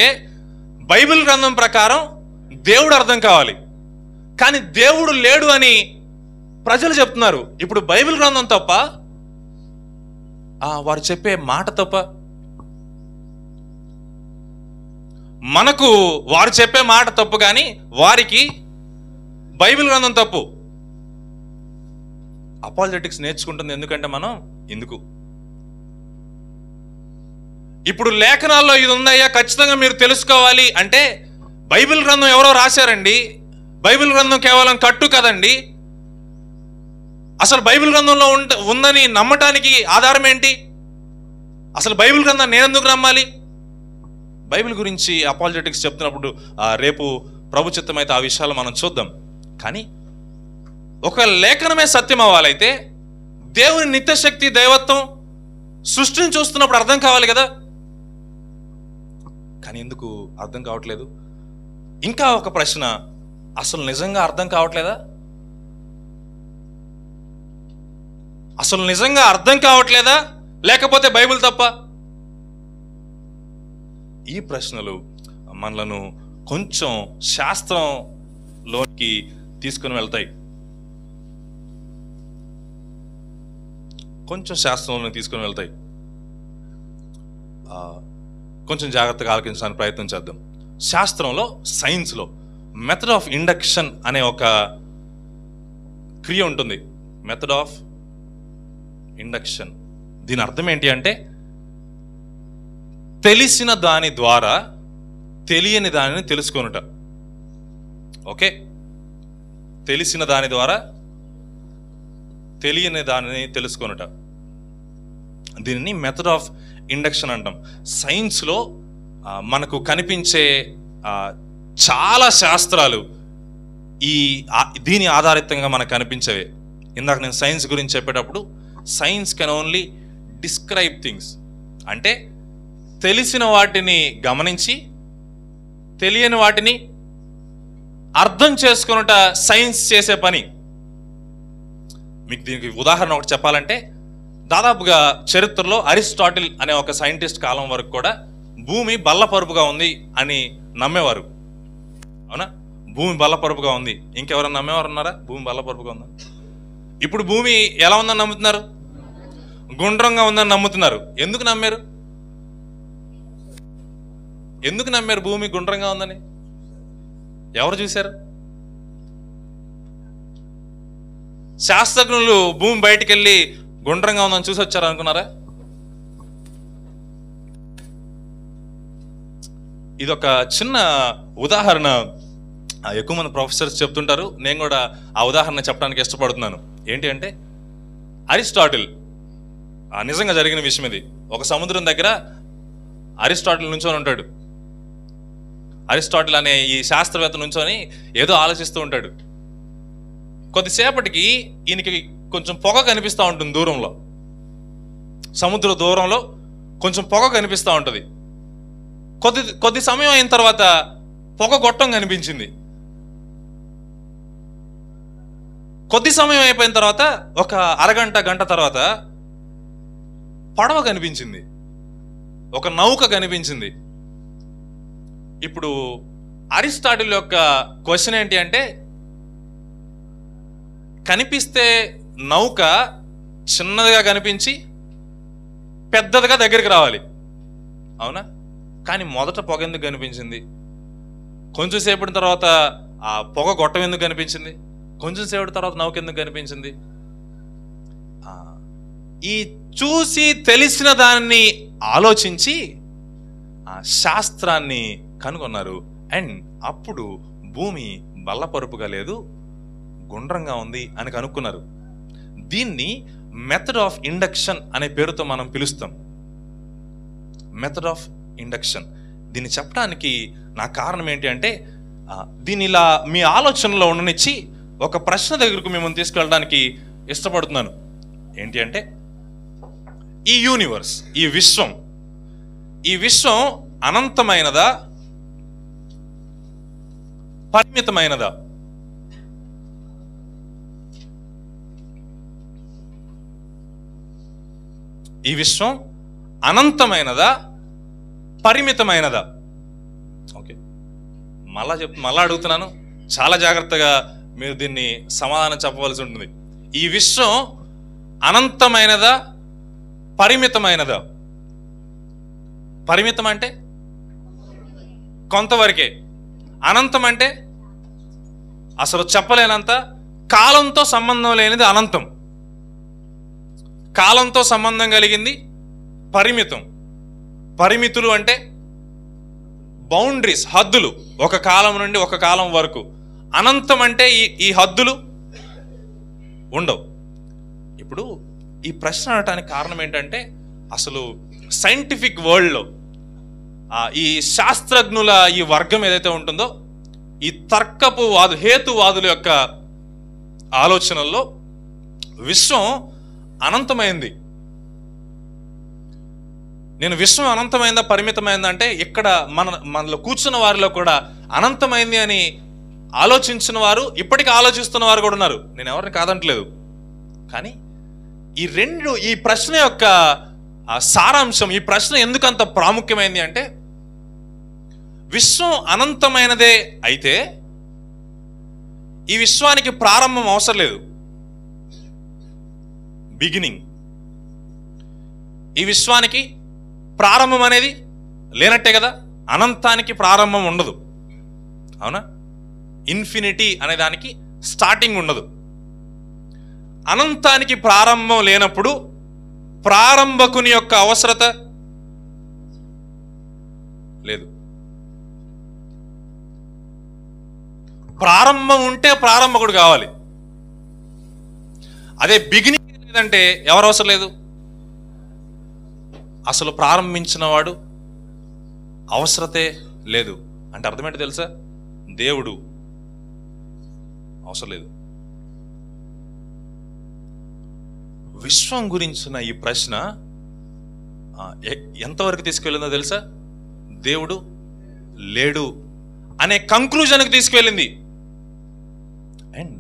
బైబిల్ గ్రంథం ప్రకారం దేవుడు అర్థం కావాలి, కానీ దేవుడు లేడు అని ప్రజలు చెప్తున్నారు. ఇప్పుడు బైబిల్ గ్రంథం తప్ప, వారు చెప్పే మాట తప్ప? మనకు వారు చెప్పే మాట తప్పు, కానీ వారికి బైబిల్ గ్రంథం తప్పు. అపాలజెటిక్స్ నేర్చుకుంటుంది ఎందుకంటే మనం ఎందుకు ఇప్పుడు లేఖనాల్లో ఇది ఉందయ్యా ఖచ్చితంగా మీరు తెలుసుకోవాలి అంటే, బైబిల్ గ్రంథం ఎవరో రాశారండి. బైబిల్ గ్రంథం కేవలం కట్టు కదండి. అసలు బైబిల్ గ్రంథంలో ఉందని నమ్మటానికి ఆధారం ఏంటి? అసలు బైబిల్ గ్రంథాన్ని నేను ఎందుకు నమ్మాలి? బైబిల్ గురించి అపాలజెటిక్స్ చెప్తున్నప్పుడు రేపు ప్రభు చిత్తమైతే ఆ విషయాలు మనం చూద్దాం. కానీ ఒక లేఖనమే సత్యం అవ్వాలైతే దేవుని నిత్యశక్తి, దైవత్వం, సృష్టిని చూస్తున్నప్పుడు అర్థం కావాలి కదా. కానీ ఎందుకు అర్థం కావట్లేదు? ఇంకా ఒక ప్రశ్న, అసలు నిజంగా అర్థం కావట్లేదా? అసలు నిజంగా అర్థం కావట్లేదా, లేకపోతే బైబిల్ తప్ప? ఈ ప్రశ్నలు మనలను కొంచెం శాస్త్రంలోకి తీసుకుని వెళ్తాయి. కొంచెం జాగ్రత్తగా ఆలోచించడానికి ప్రయత్నం చేద్దాం. శాస్త్రంలో, సైన్స్లో మెథడ్ ఆఫ్ ఇండక్షన్ అనే ఒక క్రియ ఉంటుంది. మెథడ్ ఆఫ్ ఇండక్షన్, దీని అర్థం ఏంటి అంటే, తెలిసిన దాని ద్వారా తెలియని దానిని తెలుసుకొనుట. ఓకే, తెలిసిన దాని ద్వారా తెలియని దానిని తెలుసుకొనుట, దీనిని మెథడ్ ఆఫ్ ఇండక్షన్ అంటాం. సైన్స్లో మనకు కనిపించే చాలా శాస్త్రాలు దీని ఆధారితంగా మనకు కనిపించేవే. ఇందాక నేను సైన్స్ గురించి చెప్పేటప్పుడు, science can only describe things, అంటే తెలిసిన వాటిని గమనించి తెలియని వాటిని అర్థం చేసుకున్నట సైన్స్ చేసే పని. మీకు దీనికి ఉదాహరణ ఒకటి చెప్పాలంటే, దాదాపుగా చరిత్రలో అరిస్టాటిల్ అనే ఒక సైంటిస్ట్ కాలం వరకు కూడా భూమి బల్లపరుపుగా ఉంది అని నమ్మేవారు. అవునా? భూమి బల్లపరుపుగా ఉంది. ఇంకెవరైనా నమ్మేవారు ఉన్నారా భూమి బల్లపరుపుగా ఉందని? ఇప్పుడు భూమి ఎలా ఉందని నమ్ముతున్నారు? గుండ్రంగా ఉందని నమ్ముతున్నారు. ఎందుకు నమ్మారు? భూమి గుండ్రంగా ఉందని ఎవరు చూశారు? శాస్త్రజ్ఞులు భూమి బయటికి వెళ్ళి గుండ్రంగా ఉందని చూసి వచ్చారు అనుకున్నారా? ఇదొక చిన్న ఉదాహరణ ఎక్కువ మంది ప్రొఫెసర్స్ చెప్తుంటారు, నేను కూడా ఆ ఉదాహరణ చెప్పడానికి ఇష్టపడుతున్నాను. ఏంటి అంటే, అరిస్టాటిల్ నిజంగా జరిగిన విషయం ఇది. ఒక సముద్రం దగ్గర అరిస్టాటిల్ నుంచొని ఉంటాడు. అరిస్టాటిల్ అనే ఈ శాస్త్రవేత్త నుంచొని ఏదో ఆలోచిస్తూ ఉంటాడు. కొద్దిసేపటికి ఈయనకి కొంచెం పొగ కనిపిస్తూ ఉంటుంది దూరంలో, సముద్ర దూరంలో కొంచెం పొగ కనిపిస్తూ ఉంటుంది. కొద్ది సమయం అయిన తర్వాత పొగ గొట్టం కనిపించింది. కొద్ది సమయం అయిపోయిన తర్వాత ఒక అరగంట గంట తర్వాత పడవ కనిపించింది, ఒక నౌక కనిపించింది. ఇప్పుడు అరిస్టాటిల్ యొక్క క్వశ్చన్ ఏంటి అంటే, కనిపిస్తే నౌక చిన్నదిగా కనిపించి పెద్దదిగా దగ్గరికి రావాలి, అవునా? కానీ మొదట పొగ ఎందుకు కనిపించింది? కొంచెం సేపటి తర్వాత ఆ పొగ గొట్టం ఎందుకు కనిపించింది? కొంచెం సేపటి తర్వాత నౌక ఎందుకు కనిపించింది? ఈ చూసి తెలిసిన దాన్ని ఆలోచించి శాస్త్రాన్ని కనుగొన్నారు. అండ్ అప్పుడు భూమి బల్లపరుపుగా లేదు, గుండ్రంగా ఉంది అని కనుక్కున్నారు. దీన్ని మెథడ్ ఆఫ్ ఇండక్షన్ అనే పేరుతో మనం పిలుస్తాం. Method of induction. దీన్ని చెప్పడానికి నా కారణం ఏంటి అంటే, దీన్ని ఇలా మీ ఆలోచనలో ఉండనిచ్చి ఒక ప్రశ్న దగ్గరకు మిమ్మల్ని తీసుకెళ్ళడానికి ఇష్టపడుతున్నాను. ఏంటి అంటే, ఈ యూనివర్స్, ఈ విశ్వం అనంతమైనదా, పరిమితమైనదా? ఈ విశ్వం అనంతమైనదా, పరిమితమైనదా? ఓకే, మళ్ళా అడుగుతున్నాను, చాలా జాగ్రత్తగా మీరు దీన్ని సమాధానం చెప్పవలసి ఉంటుంది. ఈ విశ్వం అనంతమైనదా, పరిమితమైనదా? పరిమితం అంటే కొంతవరకే. అనంతం అంటే అసలు చెప్పలేనంత, కాలంతో సంబంధం లేనిది అనంతం. కాలంతో సంబంధం కలిగింది పరిమితం. పరిమితులు అంటే బౌండరీస్, హద్దులు, ఒక కాలం నుండి ఒక కాలం వరకు. అనంతం అంటే ఈ హద్దులు ఉండవు. ఇప్పుడు ఈ ప్రశ్న అనడానికి కారణం ఏంటంటే, అసలు సైంటిఫిక్ వరల్డ్లో ఈ శాస్త్రజ్ఞుల ఈ వర్గం ఏదైతే ఉంటుందో, ఈ తర్కపు హేతువాదుల యొక్క ఆలోచనల్లో విశ్వం అనంతమైంది. నేను విశ్వం అనంతమైందా పరిమితమైందా అంటే, ఇక్కడ మనలో కూర్చున్న వారిలో కూడా అనంతమైంది అని ఆలోచించిన వారు, ఇప్పటికీ ఆలోచిస్తున్న వారు కూడా ఉన్నారు. నేను ఎవరిని కాదంటలేదు. కానీ ఈ ప్రశ్న యొక్క సారాంశం, ఈ ప్రశ్న ఎందుకు అంత ప్రాముఖ్యమైంది అంటే, విశ్వం అనంతమైనదే అయితే ఈ విశ్వానికి ప్రారంభం అవసరం లేదు, బిగినింగ్. ఈ విశ్వానికి ప్రారంభం అనేది లేనట్టే కదా. అనంతానికి ప్రారంభం ఉండదు, అవునా? ఇన్ఫినిటీ అనే దానికి స్టార్టింగ్ ఉండదు. అనంతానికి ప్రారంభం లేనప్పుడు ప్రారంభకుని యొక్క అవసరత లేదు. ప్రారంభం ఉంటే ప్రారంభకుడు కావాలి. అదే బిగినింగ్ లేదంటే ఎవరు అవసరం లేదు. అసలు ప్రారంభించిన వాడు అవసరతే లేదు. అంటే అర్థమేంటి తెలుసా? దేవుడు అవసరం లేదు. విశ్వం గురించిన ఈ ప్రశ్న ఎంతవరకు తీసుకెళ్ళిందో తెలుసా? దేవుడు లేడు అనే కంక్లూజన్కి తీసుకువెళ్ళింది. అండ్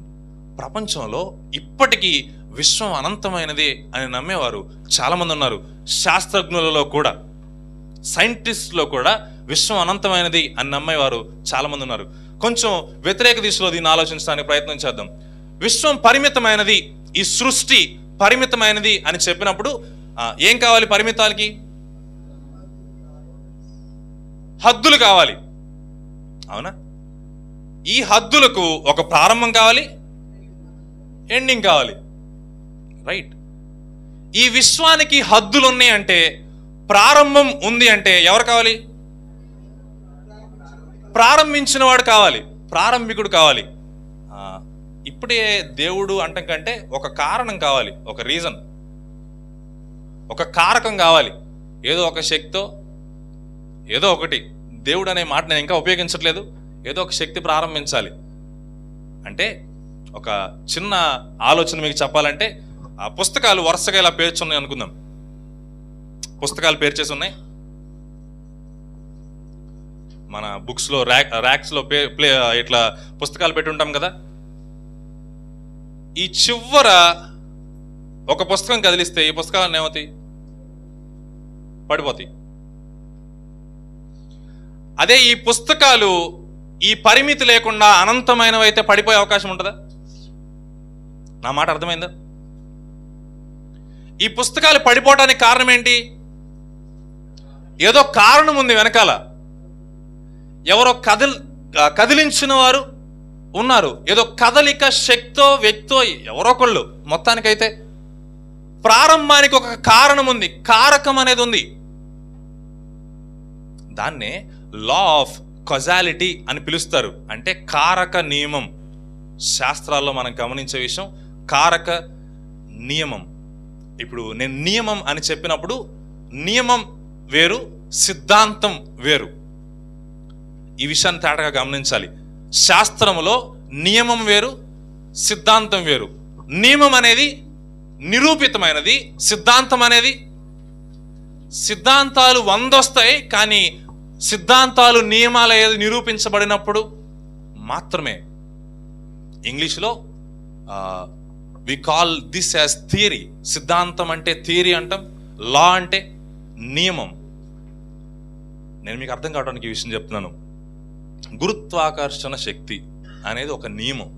ప్రపంచంలో ఇప్పటికీ విశ్వం అనంతమైనది అని నమ్మేవారు చాలా మంది ఉన్నారు. శాస్త్రజ్ఞులలో కూడా, సైంటిస్టులో కూడా విశ్వం అనంతమైనది అని నమ్మేవారు చాలా మంది ఉన్నారు. కొంచెం వ్యతిరేక దిశలో దీన్ని ఆలోచించడానికి ప్రయత్నం చేద్దాం. విశ్వం పరిమితమైనది, ఈ సృష్టి పరిమితమైనది అని చెప్పినప్పుడు ఏం కావాలి? పరిమితాలకి హద్దులు కావాలి, అవునా? ఈ హద్దులకు ఒక ప్రారంభం కావాలి, ఎండింగ్ కావాలి, రైట్? ఈ విశ్వానికి హద్దులు ఉన్నాయి అంటే, ప్రారంభం ఉంది అంటే ఎవరు కావాలి? ప్రారంభించిన వాడు కావాలి, ప్రారంభికుడు కావాలి. ఇప్పుడే దేవుడు అంటం కంటే ఒక కారణం కావాలి, ఒక రీజన్, ఒక కారకం కావాలి. ఏదో ఒక శక్తితో, ఏదో ఒకటి, దేవుడు అనే మాట నేను ఇంకా ఉపయోగించట్లేదు, ఏదో ఒక శక్తి ప్రారంభించాలి. అంటే ఒక చిన్న ఆలోచన మీకు చెప్పాలంటే, ఆ పుస్తకాలు వరుసగా ఇలా పేర్చున్నాయి అనుకుందాం. పుస్తకాలు పేర్చేసి ఉన్నాయి. మన బుక్స్లో ర్యాక్స్లో ఇట్లా పుస్తకాలు పెట్టి ఉంటాం కదా. ఈ చివర ఒక పుస్తకం కదిలిస్తే ఈ పుస్తకాలు ఏమవుతాయి? పడిపోతాయి. అదే ఈ పుస్తకాలు ఈ పరిమితి లేకుండా అనంతమైనవి అయితే పడిపోయే అవకాశం ఉంటుందా? నా మాట అర్థమైందా? ఈ పుస్తకాలు పడిపోవడానికి కారణం ఏంటి? ఏదో కారణం ఉంది వెనకాల. ఎవరో కదిలించిన వారు ఉన్నారు. ఏదో కదలిక, శక్తో, వ్యక్తో, ఎవరో ఒకళ్ళు. మొత్తానికైతే ప్రారంభానికి ఒక కారణం ఉంది, కారకం అనేది ఉంది. దాన్నే లా ఆఫ్ కాజాలిటీ అని పిలుస్తారు. అంటే కారక నియమం. శాస్త్రాల్లో మనం గమనించే విషయం కారక నియమం. ఇప్పుడు నేను నియమం అని చెప్పినప్పుడు నియమం వేరు, సిద్ధాంతం వేరు. ఈ విషయాన్ని తేటగా గమనించాలి. శాస్త్రములో నియమం వేరు, సిద్ధాంతం వేరు. నియమం అనేది నిరూపితమైనది, సిద్ధాంతం అనేది సిద్ధాంతాలు 100 వస్తాయి, కానీ సిద్ధాంతాలు నియమాలు ఏది నిరూపించబడినప్పుడు మాత్రమే. ఇంగ్లీష్లో we call this as theory. సిద్ధాంతం అంటే థియరీ అంటాం, లా అంటే నియమం. నేను మీకు అర్థం కావడానికి ఈ విషయం చెప్తున్నాను. గురుత్వాకర్షణ శక్తి అనేది ఒక నియమం,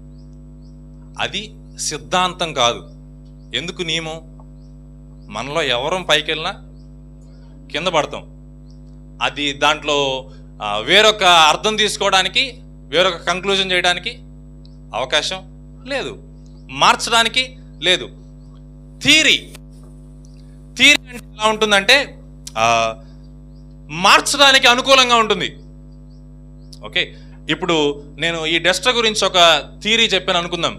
అది సిద్ధాంతం కాదు. ఎందుకు నియమం? మనలో ఎవరం పైకి వెళ్ళినా కింద పడతాం. అది దాంట్లో వేరొక అర్థం తీసుకోవడానికి, వేరొక కంక్లూజన్ చేయడానికి అవకాశం లేదు, మార్చడానికి లేదు. థియరీ అంటే ఎలా ఉంటుందంటే మార్చడానికి అనుకూలంగా ఉంటుంది. ఓకే, ఇప్పుడు నేను ఈ డస్టర్ గురించి ఒక థియరీ చెప్పాను అనుకుందాం.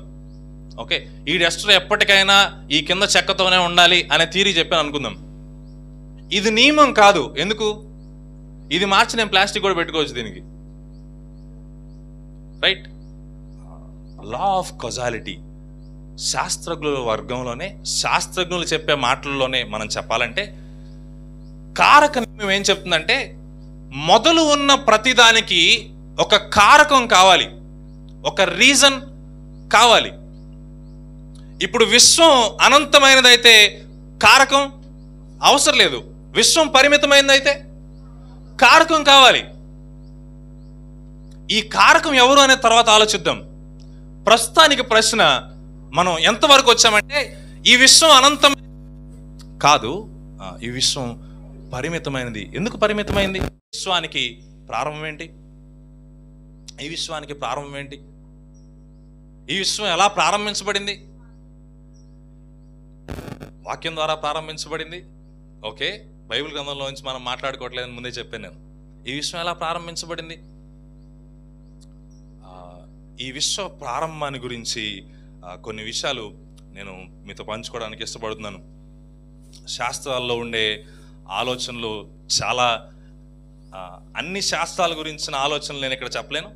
ఓకే, ఈ డస్టర్ ఎప్పటికైనా ఈ కింద చెక్కతోనే ఉండాలి అనే థియరీ చెప్పాను అనుకుందాం. ఇది నియమం కాదు. ఎందుకు? ఇది మార్చి నేను ప్లాస్టిక్ కూడా పెట్టుకోవచ్చు దీనికి. రైట్? లా ఆఫ్ కాజాలిటీ శాస్త్రజ్ఞుల వర్గంలోనే, శాస్త్రజ్ఞులు చెప్పే మాటల్లోనే మనం చెప్పాలంటే, కారక నియమం ఏం చెప్తుందంటే మొదలు ఉన్న ప్రతిదానికి ఒక కారకం కావాలి, ఒక రీజన్ కావాలి. ఇప్పుడు విశ్వం అనంతమైనదైతే కారకం అవసరం లేదు, విశ్వం పరిమితమైనదైతే కారకం కావాలి. ఈ కారకం ఎవరు అనే తర్వాత ఆలోచిద్దాం. ప్రస్తుతానికి ప్రశ్న, మనం ఎంతవరకు వచ్చామంటే ఈ విశ్వం అనంతమైన కాదు, ఈ విశ్వం పరిమితమైనది. ఎందుకు పరిమితమైంది? విశ్వానికి ప్రారంభం ఏంటి? ఈ విశ్వానికి ప్రారంభం ఏంటి? ఈ విశ్వం ఎలా ప్రారంభించబడింది? వాక్యం ద్వారా ప్రారంభించబడింది. ఓకే, బైబిల్ గ్రంథంలో నుంచి మనం మాట్లాడుకోవట్లేదని ముందే చెప్పాను నేను. ఈ విశ్వం ఎలా ప్రారంభించబడింది? ఈ విశ్వ ప్రారంభాన్ని గురించి కొన్ని విషయాలు నేను మీతో పంచుకోవడానికి ఇష్టపడుతున్నాను. శాస్త్రాల్లో ఉండే ఆలోచనలు చాలా, అన్ని శాస్త్రాల గురించిన ఆలోచనలు నేను ఇక్కడ చెప్పలేను,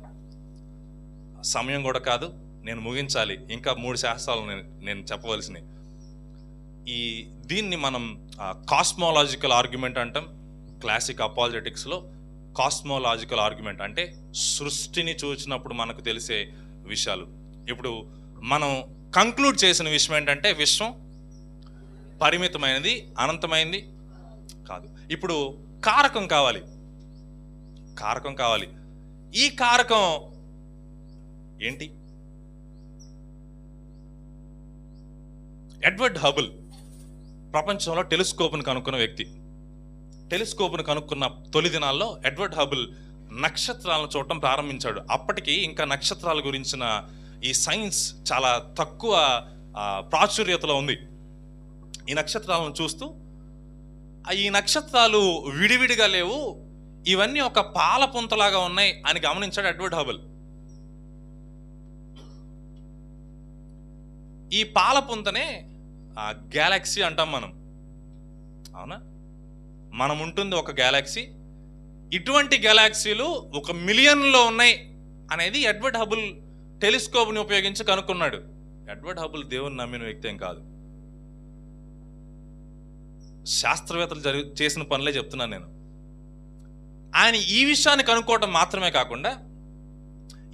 సమయం కూడా కాదు, నేను ముగించాలి. ఇంకా 3 శాస్త్రాలు నేను చెప్పవలసినవి. దీన్ని మనం కాస్మోలాజికల్ ఆర్గ్యుమెంట్ అంటాం. క్లాసిక్ అపాలజెటిక్స్లో కాస్మోలాజికల్ ఆర్గ్యుమెంట్ అంటే సృష్టిని చూసినప్పుడు మనకు తెలిసే విషయాలు. ఇప్పుడు మనం కంక్లూడ్ చేసిన విషయం ఏంటంటే విశ్వం పరిమితమైనది, అనంతమైనది కాదు. ఇప్పుడు కారకం కావాలి, కారకం కావాలి. ఈ కారకం ఏంటి? ఎడ్వర్డ్ హబుల్ ప్రపంచంలో టెలిస్కోప్ను కనుక్కున్న వ్యక్తి. టెలిస్కోప్ను కనుక్కున్న తొలి దినాల్లో ఎడ్వర్డ్ హబుల్ నక్షత్రాలను చూడటం ప్రారంభించాడు. అప్పటికి ఇంకా నక్షత్రాల గురించిన ఈ సైన్స్ చాలా తక్కువ ప్రాచుర్యతలో ఉంది. ఈ నక్షత్రాలను చూస్తూ ఈ నక్షత్రాలు విడివిడిగా లేవు, ఇవన్నీ ఒక పాల పుంతలాగా ఉన్నాయి అని గమనించాడు ఎడ్వర్డ్ హబుల్. ఈ పాల పుంతనే గ్యాలక్సీ అంటాం మనం, అవునా? మనం ఉంటుంది ఒక గ్యాలక్సీ, ఇటువంటి గ్యాలక్సీలు 1 మిలియన్లో ఉన్నాయి అనేది ఎడ్వర్డ్ హబుల్ టెలిస్కోప్ని ఉపయోగించి కనుక్కున్నాడు. ఎడ్వర్డ్ హబుల్ దేవుని నమ్మిన వ్యక్తి ఏం కాదు, శాస్త్రవేత్తలు చేసిన పనులే చెప్తున్నాను నేను. ఆయన ఈ విషయాన్ని కనుక్కోవటం మాత్రమే కాకుండా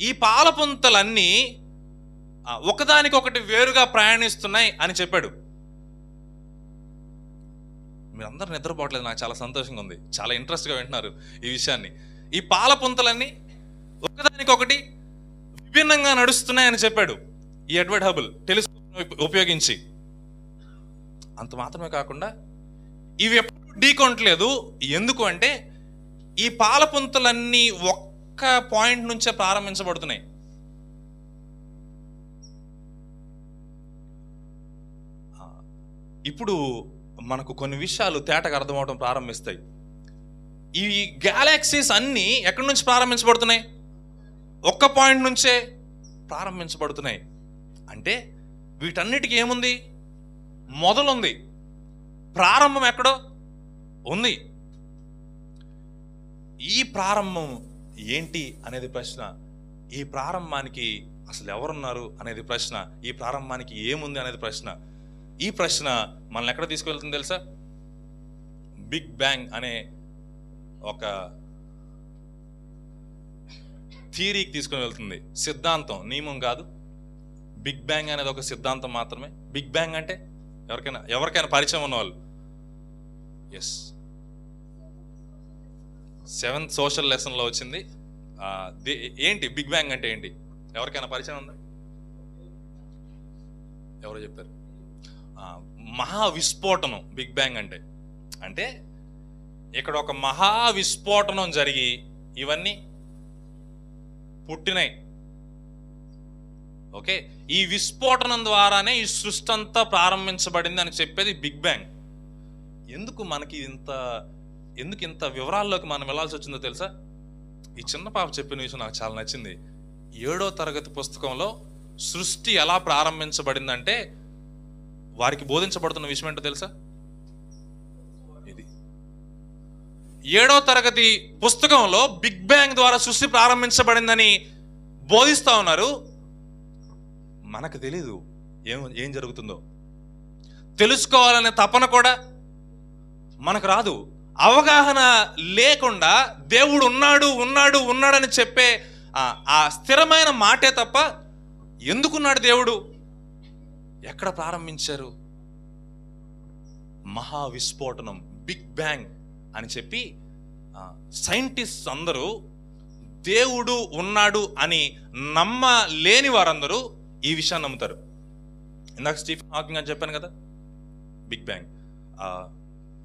ఈ పాలపుంతలన్నీ ఒకదానికొకటి వేరుగా ప్రయాణిస్తున్నాయి అని చెప్పాడు. మీరందరూ నిద్రపోవట్లేదు, నాకు చాలా సంతోషంగా ఉంది, చాలా ఇంట్రెస్ట్గా వింటున్నారు ఈ విషయాన్ని. ఈ పాలపుంతలన్నీ ఒకదానికొకటి విభిన్నంగా నడుస్తున్నాయని చెప్పాడు ఈ ఎడ్వర్డ్ హబుల్ టెలిస్కోప్ ఉపయోగించి. అంత మాత్రమే కాకుండా ఇవి ఎప్పుడు ఢీకొనట్లేదు. ఎందుకు అంటే ఈ పాలపుంతలన్నీ ఒక్క పాయింట్ నుంచే ప్రారంభించబడుతున్నాయి. ఇప్పుడు మనకు కొన్ని విషయాలు తేటగా అర్థమవడం ప్రారంభిస్తాయి. ఈ గ్యాలక్సీస్ అన్నీ ఎక్కడి నుంచి ప్రారంభించబడుతున్నాయి? ఒక్క పాయింట్ నుంచే ప్రారంభించబడుతున్నాయి. అంటే వీటన్నిటికీ ఏముంది? మొదలుంది, ప్రారంభం ఎక్కడో ఉంది. ఈ ప్రారంభం ఏంటి అనేది ప్రశ్న. ఈ ప్రారంభానికి అసలు ఎవరున్నారు అనేది ప్రశ్న. ఈ ప్రారంభానికి ఏముంది అనేది ప్రశ్న. ఈ ప్రశ్న మనల్ని ఎక్కడ తీసుకువెళ్తుంది తెలుసా? బిగ్ బ్యాంగ్ అనే ఒక థియరీకి తీసుకుని వెళ్తుంది. సిద్ధాంతం, నియమం కాదు. బిగ్ బ్యాంగ్ అనేది ఒక సిద్ధాంతం మాత్రమే. బిగ్ బ్యాంగ్ అంటే ఎవరికైనా పరిచయం ఉన్నవాళ్ళు, ఎస్, 7th సోషల్ లెసన్లో వచ్చింది. ఏంటి బిగ్ బ్యాంగ్ అంటే ఏంటి? ఎవరికైనా పరిచయం ఉందా? ఎవరో చెప్పారు, మహా విస్ఫోటనం బిగ్ బ్యాంగ్ అంటే. అంటే ఇక్కడ ఒక మహా విస్ఫోటనం జరిగి ఇవన్నీ పుట్టినాయి. ఓకే, ఈ విస్ఫోటనం ద్వారానే ఈ సృష్టి అంతా ప్రారంభించబడింది అని చెప్పేది బిగ్ బ్యాంగ్. ఎందుకు ఇంత వివరాల్లోకి మనం వెళ్ళాల్సి వచ్చిందో తెలుసా? ఈ చిన్న పాప చెప్పిన విషయం నాకు చాలా నచ్చింది. 7వ తరగతి పుస్తకంలో సృష్టి ఎలా ప్రారంభించబడిందంటే వారికి బోధించబడుతున్న విషయం ఏంటో తెలుసా? ఇది 7వ తరగతి పుస్తకంలో బిగ్ బ్యాంగ్ ద్వారా సృష్టి ప్రారంభించబడిందని బోధిస్తా ఉన్నారు. మనకు తెలీదు ఏం జరుగుతుందో. తెలుసుకోవాలనే తపన కూడా మనకు రాదు. అవగాహన లేకుండా దేవుడు ఉన్నాడు ఉన్నాడు ఉన్నాడని చెప్పే ఆ స్థిరమైన మాటే తప్ప ఎందుకున్నాడు దేవుడు, ఎక్కడ ప్రారంభించారు, మహా విస్ఫోటనం బిగ్ బ్యాంగ్ అని చెప్పి సైంటిస్ట్ అందరూ దేవుడు ఉన్నాడు అని నమ్మలేని వారందరూ ఈ విషయాన్ని నమ్ముతారు. ఇందాక స్టీఫెన్ హాకింగ్ అని చెప్పాను కదా, బిగ్ బ్యాంగ్.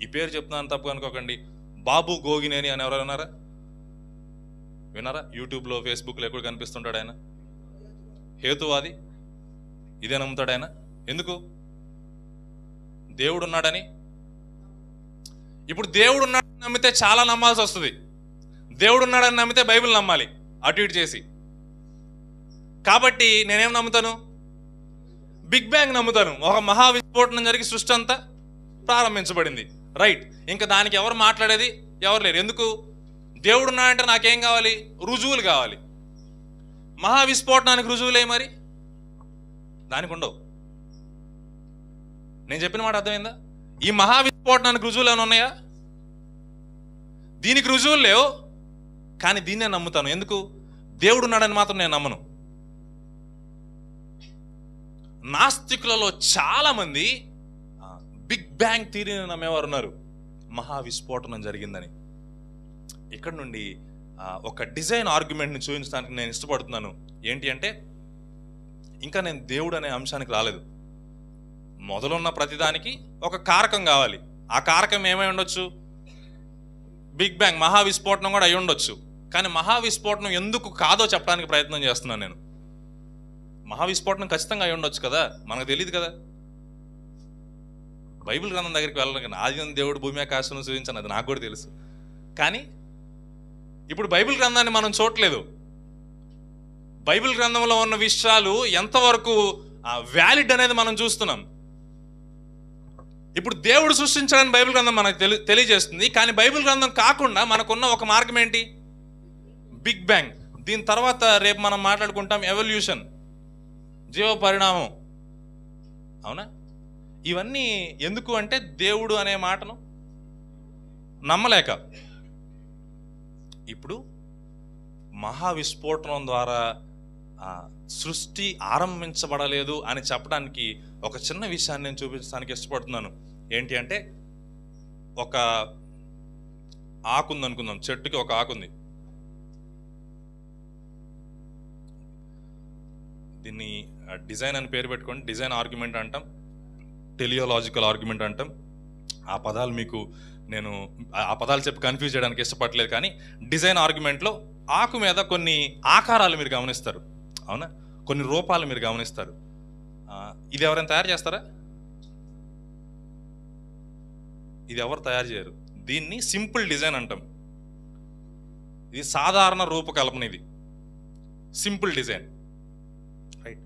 ఈ పేరు చెప్తున్నాను తప్పు అనుకోకండి. బాబు గోగినేని అని ఎవరు విన్నారా? యూట్యూబ్లో ఫేస్బుక్లో ఎక్కడ కనిపిస్తుంటాడు ఆయన. హేతువాది. ఇదే నమ్ముతాడు ఆయన. ఎందుకు? దేవుడు ఉన్నాడని. ఇప్పుడు దేవుడు ఉన్నాడని నమ్మితే చాలా నమ్మాల్సి వస్తుంది. దేవుడు ఉన్నాడని నమ్మితే బైబిల్ నమ్మాలి అటు ఇటు చేసి. కాబట్టి నేనేం నమ్ముతాను? బిగ్ బ్యాంగ్ నమ్ముతాను. ఒక మహా విస్ఫోటనం జరిగి సృష్టి అంతా ప్రారంభించబడింది. రైట్. ఇంకా దానికి ఎవరు మాట్లాడేది ఎవరు లేరు. ఎందుకు? దేవుడు ఉన్నాడంటే నాకేం కావాలి? రుజువులు కావాలి. మహా విస్ఫోటనానికి రుజువులే మరి దానికి ఉండవు. నేను చెప్పిన మాట అర్థమైందా? ఈ మహా విస్ఫోటనానికి రుజువులు ఏమైనా ఉన్నాయా? దీనికి రుజువులు లేవు, కానీ దీన్నే నమ్ముతాను. ఎందుకు? దేవుడు ఉన్నాడని మాత్రం నేను నమ్మను. నాస్తికులలో చాలా మంది బిగ్ బ్యాంగ్ థియరీని నమ్మేవారు ఉన్నారు, మహా విస్ఫోటనం జరిగిందని. ఇక్కడ నుండి ఒక డిజైన్ ఆర్గ్యుమెంట్ని చూపించడానికి నేను ఇష్టపడుతున్నాను. ఏంటి అంటే, ఇంకా నేను దేవుడు అనే అంశానికి రాలేదు. మొదలున్న ప్రతిదానికి ఒక కారకం కావాలి. ఆ కారకం ఏమై ఉండొచ్చు? బిగ్ బ్యాంగ్, మహా విస్ఫోటనం కూడా అయి ఉండొచ్చు. కానీ మహా విస్ఫోటనం ఎందుకు కాదో చెప్పడానికి ప్రయత్నం చేస్తున్నాను నేను. మహా విస్ఫోటనం ఖచ్చితంగా అయి ఉండొచ్చు కదా, మనకు తెలియదు కదా. బైబిల్ గ్రంథం దగ్గరికి వెళ్ళడం, ఆది దేవుడు భూమి ఆకాశం సృజించాను, అది నాకు కూడా తెలుసు. కానీ ఇప్పుడు బైబిల్ గ్రంథాన్ని మనం చూడలేదు. బైబిల్ గ్రంథంలో ఉన్న విషయాలు ఎంతవరకు వ్యాలిడ్ అనేది మనం చూస్తున్నాం. ఇప్పుడు దేవుడు సృష్టించాడని బైబిల్ గ్రంథం మనకు తెలియజేస్తుంది. కానీ బైబిల్ గ్రంథం కాకుండా మనకున్న ఒక మార్గం ఏంటి? Big bang. దీని తర్వాత రేపు మనం మాట్లాడుకుంటాం ఎవల్యూషన్, జీవ పరిణామం. అవునా? ఇవన్నీ ఎందుకు అంటే దేవుడు అనే మాటను నమ్మలేక. ఇప్పుడు మహా విస్ఫోటనం ద్వారా సృష్టి ఆరంభించబడలేదు అని చెప్పడానికి ఒక చిన్న విషయాన్ని నేను చూపించడానికి ఇష్టపడుతున్నాను. ఏంటి అంటే, ఒక ఆకుంది అనుకుందాం, చెట్టుకి ఒక ఆకుంది. దీన్ని డిజైన్ అని పేరు పెట్టుకోండి. డిజైన్ ఆర్గ్యుమెంట్ అంటాం, టెలియోలాజికల్ ఆర్గ్యుమెంట్ అంటాం. ఆ పదాలు మీకు నేను ఆ పదాలు చెప్పి కన్ఫ్యూజ్ చేయడానికి ఇష్టపడలేదు. కానీ డిజైన్ ఆర్గ్యుమెంట్లో ఆకు మీద కొన్ని ఆకారాలు మీరు గమనిస్తారు, అవునా? కొన్ని రూపాలు మీరు గమనిస్తారు. ఇది ఎవరైనా తయారు చేస్తారా? ఇది ఎవరు తయారు చేయరు. దీన్ని సింపుల్ డిజైన్ అంటాం. ఇది సాధారణ రూపకల్పన, ఇది సింపుల్ డిజైన్. రైట్.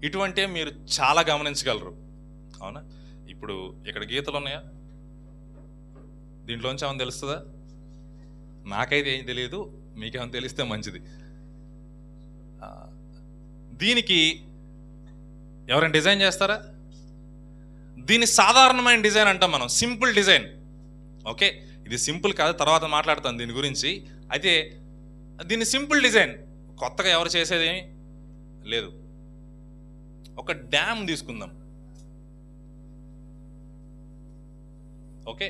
ఇటువంటివి మీరు చాలా గమనించగలరు, అవునా? ఇప్పుడు ఇక్కడ గీతలు ఉన్నాయా? దీంట్లోంచి ఏమైనా తెలుస్తుందా? నాకైతే ఏం తెలియదు, మీకేమైనా తెలిస్తే మంచిది. దీనికి ఎవరైనా డిజైన్ చేస్తారా? దీన్ని సాధారణమైన డిజైన్ అంటాం మనం, సింపుల్ డిజైన్. ఓకే, ఇది సింపుల్ కాదు, తర్వాత మాట్లాడతాను దీని గురించి. అయితే దీన్ని సింపుల్ డిజైన్, కొత్తగా ఎవరు చేసేది ఏమీ లేదు. ఒక డ్యామ్ తీసుకుందాం. ఓకే,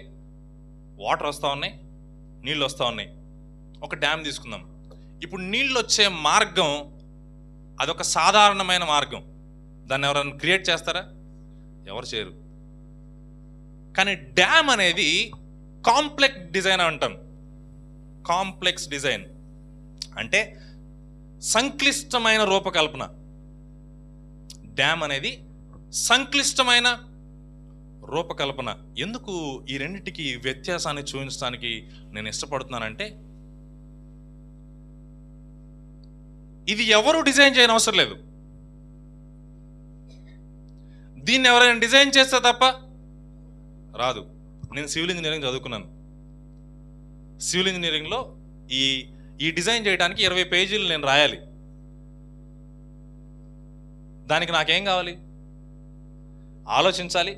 వాటర్ వస్తూ ఉన్నాయి, నీళ్ళు వస్తూ ఉన్నాయి. ఒక డ్యామ్ తీసుకుందాం. ఇప్పుడు నీళ్ళు వచ్చే మార్గం అదొక సాధారణమైన మార్గం. దాన్ని ఎవరైనా క్రియేట్ చేస్తారా? ఎవరు చేయరు. కానీ డ్యామ్ అనేది కాంప్లెక్స్ డిజైన్ అంటాం. కాంప్లెక్స్ డిజైన్ అంటే సంక్లిష్టమైన రూపకల్పన. డ్యామ్ అనేది సంక్లిష్టమైన రూపకల్పన. ఎందుకు ఈ రెండింటికి వ్యత్యాసాన్ని చూపించడానికి నేను ఇష్టపడుతున్నానంటే, ఇది ఎవరు డిజైన్ చేయని అవసరం లేదు. దీన్ని ఎవరైనా డిజైన్ చేస్తే తప్ప రాదు. నేను సివిల్ ఇంజనీరింగ్ చదువుకున్నాను. సివిల్ ఇంజనీరింగ్లో ఈ డిజైన్ చేయడానికి 20 పేజీలు నేను రాయాలి. దానికి నాకేం కావాలి? ఆలోచించాలి.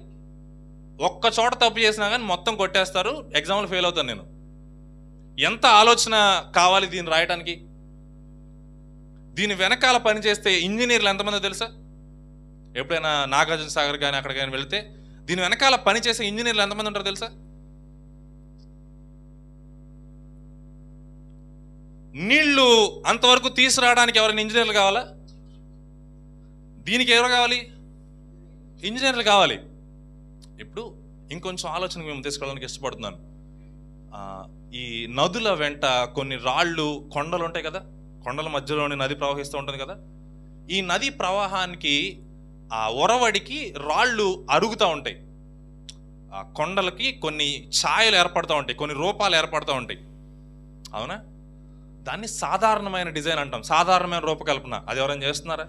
ఒక్క చోట తప్పు చేసినా కానీ మొత్తం కొట్టేస్తారు, ఎగ్జామ్లో ఫెయిల్ అవుతాను నేను. ఎంత ఆలోచన కావాలి దీన్ని రాయటానికి? దీని వెనకాల పనిచేస్తే ఇంజనీర్లు ఎంతమందో తెలుసా? ఎప్పుడైనా నాగార్జున సాగర్ కానీ అక్కడ కానీ వెళితే దీని వెనకాల పనిచేసే ఇంజనీర్లు ఎంతమంది ఉంటారో తెలుసా? నీళ్లు అంతవరకు తీసుకురావడానికి ఎవరైనా ఇంజనీర్లు కావాలా? దీనికి ఎవరు కావాలి? ఇంజనీర్లు కావాలి. ఇప్పుడు ఇంకొంచెం ఆలోచనకు మేము తీసుకెళ్ళడానికి ఇష్టపడుతున్నాను. ఈ నదుల వెంట కొన్ని రాళ్ళు, కొండలు ఉంటాయి కదా, కొండల మధ్యలోని నది ప్రవహిస్తూ ఉంటుంది కదా. ఈ నది ప్రవాహానికి ఆ ఒరవడికి రాళ్ళు అరుగుతూ ఉంటాయి. ఆ కొండలకి కొన్ని ఛాయలు ఏర్పడుతూ ఉంటాయి, కొన్ని రూపాలు ఏర్పడుతూ ఉంటాయి. అవునా? దాన్ని సాధారణమైన డిజైన్ అంటాం, సాధారణమైన రూపకల్పన. అది ఎవరైనా చేస్తున్నారా?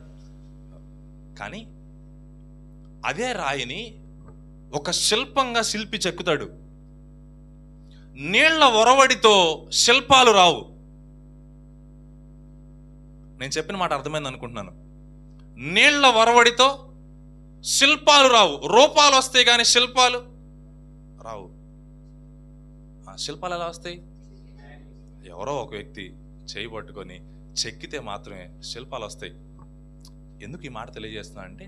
కానీ అదే రాయిని ఒక శిల్పంగా శిల్పి చెక్కుతాడు. నీళ్ల ఒరవడితో శిల్పాలు రావు. నేను చెప్పిన మాట అర్థమైంది అనుకుంటున్నాను. నీళ్ల ఒరవడితో శిల్పాలు రావు. రూపాలు వస్తాయి కానీ శిల్పాలు రావు. ఆ శిల్పాలు ఎలా వస్తాయి? ఎవరో ఒక వ్యక్తి చేయి పట్టుకొని చెక్కితే మాత్రమే శిల్పాలు వస్తాయి. ఎందుకు ఈ మాట తెలియజేస్తున్నా అంటే,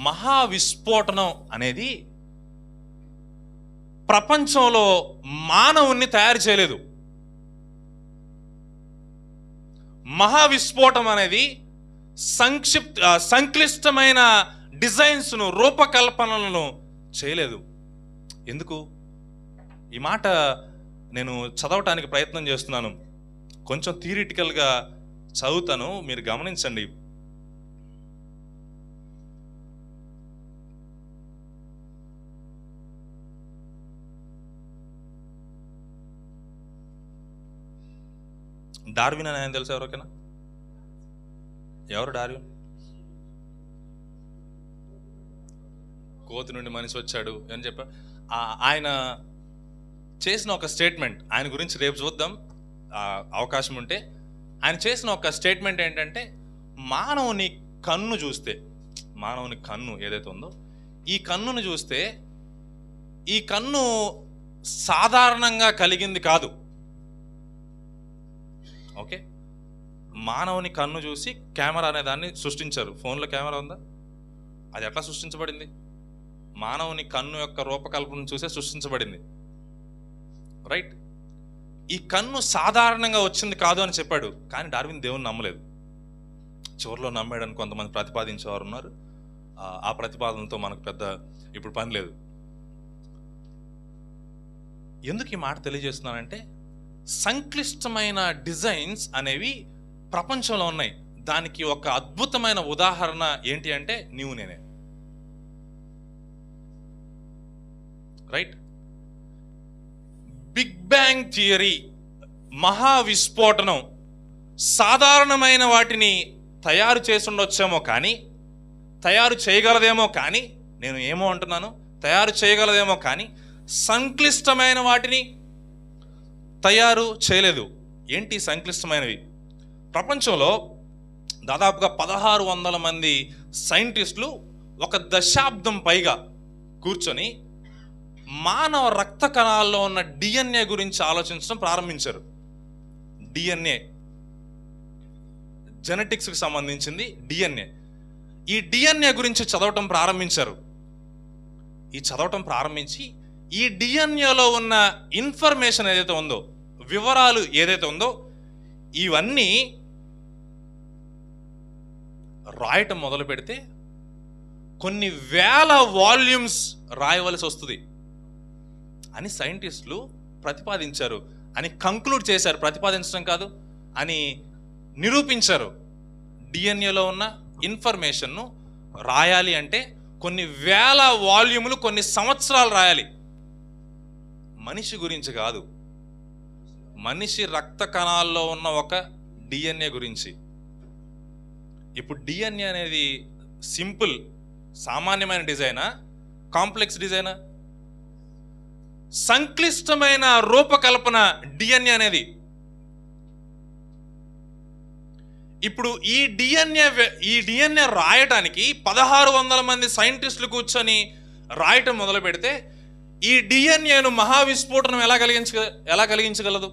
మహావిస్ఫోటనం అనేది ప్రపంచంలో మానవుణ్ణి తయారు చేయలేదు. మహావిస్ఫోటం అనేది సంక్లిష్టమైన డిజైన్స్ను, రూపకల్పనలను చేయలేదు. ఎందుకు? ఈ మాట నేను చదవటానికి ప్రయత్నం చేస్తున్నాను. కొంచెం థియరిటికల్గా చదువుతాను, మీరు గమనించండి. డార్విన్ అని ఆయన తెలుసా ఎవరికైనా? ఎవరు డార్విన్? కోతి నుండి మనిషి వచ్చాడు అని చెప్పా. ఆయన చేసిన ఒక స్టేట్మెంట్, ఆయన గురించి రేపు చూద్దాం అవకాశం ఉంటే. ఆయన చేసిన ఒక స్టేట్మెంట్ ఏంటంటే, మానవుని కన్ను చూస్తే, మానవుని కన్ను ఏదైతే ఉందో, ఈ కన్నును చూస్తే ఈ కన్ను సాధారణంగా కలిగింది కాదు. ఓకే, మానవుని కన్ను చూసి కెమెరా అనే దాన్ని సృష్టించారు. ఫోన్లో కెమెరా ఉందా? అది ఎట్లా సృష్టించబడింది? మానవుని కన్ను యొక్క రూపకల్పన చూసే సృష్టించబడింది. రైట్? ఈ కన్ను సాధారణంగా వచ్చింది కాదు అని చెప్పాడు. కానీ డార్విన్ దేవుని నమ్మలేదు. చివరిలో నమ్మాడని కొంతమంది ప్రతిపాదించేవారు ఉన్నారు. ఆ ప్రతిపాదనతో మనకు పెద్ద ఇప్పుడు పని లేదు. ఎందుకు ఈ మాట తెలియజేస్తున్నానంటే, సంక్లిష్టమైన డిజైన్స్ అనేవి ప్రపంచంలో ఉన్నాయి. దానికి ఒక అద్భుతమైన ఉదాహరణ ఏంటి అంటే నీవు నేనే. రైట్? బిగ్ బ్యాంగ్ థియరీ, మహావిస్ఫోటనం సాధారణమైన వాటిని తయారు చేసి ఉండొచ్చేమో కానీ, తయారు చేయగలదేమో కానీ, నేను ఏమో అంటున్నాను, తయారు చేయగలదేమో కానీ సంక్లిష్టమైన వాటిని తయారు చేయలేదు. ఏంటి సంక్లిష్టమైనవి? ప్రపంచంలో దాదాపుగా 1600 మంది సైంటిస్టులు 1 దశాబ్దం పైగా కూర్చొని మానవ రక్త కణాల్లో ఉన్న DNA గురించి ఆలోచించడం ప్రారంభించారు. DNA, జెనెటిక్స్కి సంబంధించింది DNA. ఈ DNA గురించి చదవటం ప్రారంభించారు. ఈ చదవటం ప్రారంభించి ఈ డిఎన్ఏలో ఉన్న ఇన్ఫర్మేషన్ ఏదైతే ఉందో, వివరాలు ఏదైతే ఉందో, ఇవన్నీ రాయటం మొదలు పెడితే కొన్ని వేల వాల్యూమ్స్ రాయవలసి వస్తుంది అని సైంటిస్టులు ప్రతిపాదించారు. అని కంక్లూడ్ చేశారు, ప్రతిపాదించడం కాదు అని నిరూపించారు. డిఎన్ఏలో ఉన్న ఇన్ఫర్మేషన్ను రాయాలి అంటే కొన్ని వేల వాల్యూములు, కొన్ని సంవత్సరాలు రాయాలి. మనిషి గురించి కాదు, మనిషి రక్త కణాల్లో ఉన్న ఒక డిఎన్ఏ గురించి. ఇప్పుడు డిఎన్ఏ అనేది సింపుల్ సామాన్యమైన డిజైనా, కాంప్లెక్స్ డిజైనా? సంక్లిష్టమైన రూపకల్పన డిఎన్ఏ అనేది. ఇప్పుడు ఈ డిఎన్ఏ రాయటానికి 1600 మంది సైంటిస్టులు కూర్చొని రాయటం మొదలు పెడితే ఈ డిఎన్ఏను మహావిస్ఫోటనం ఎలా కలిగించగలదు?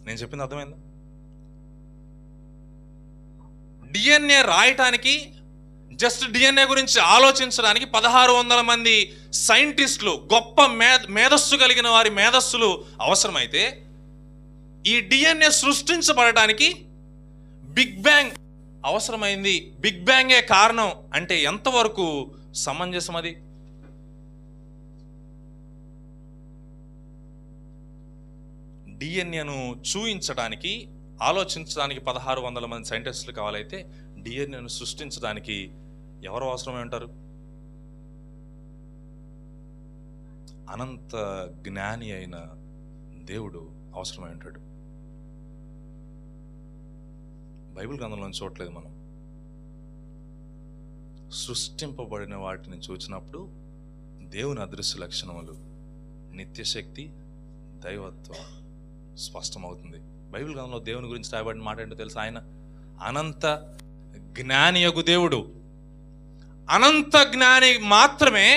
నేను చెప్పింది అర్థమైందా? డిఎన్ఏ రాయటానికి, జస్ట్ డిఎన్ఏ గురించి ఆలోచించడానికి 1600 మంది సైంటిస్టులు, గొప్ప మేధస్సు కలిగిన వారి మేధస్సులు అవసరమైతే, ఈ డిఎన్ఏ సృష్టించబడటానికి బిగ్ బ్యాంగ్ అవసరమైంది. బిగ్ బ్యాంగే కారణం అంటే ఎంతవరకు సమంజసం అది? డిఎన్ఏను చూయించడానికి, ఆలోచించడానికి 1600 మంది సైంటిస్టులు కావాలైతే డిఎన్ఏను సృష్టించడానికి ఎవరు అవసరమై ఉంటారు? అనంత జ్ఞాని అయిన దేవుడు అవసరమై ఉంటాడు. బైబిల్ గ్రంథంలో చూడలేదు మనం. సృష్టింపబడిన వాటిని చూసినప్పుడు దేవుని అదృశ్య లక్షణములు, నిత్యశక్తి, దైవత్వం స్పష్టమవుతుంది. బైబిల్ గ్రంథంలో దేవుని గురించి రాయబడిన మాట ఏంటో తెలుసు? ఆయన అనంత జ్ఞానియగు దేవుడు. అనంత జ్ఞాని మాత్రమే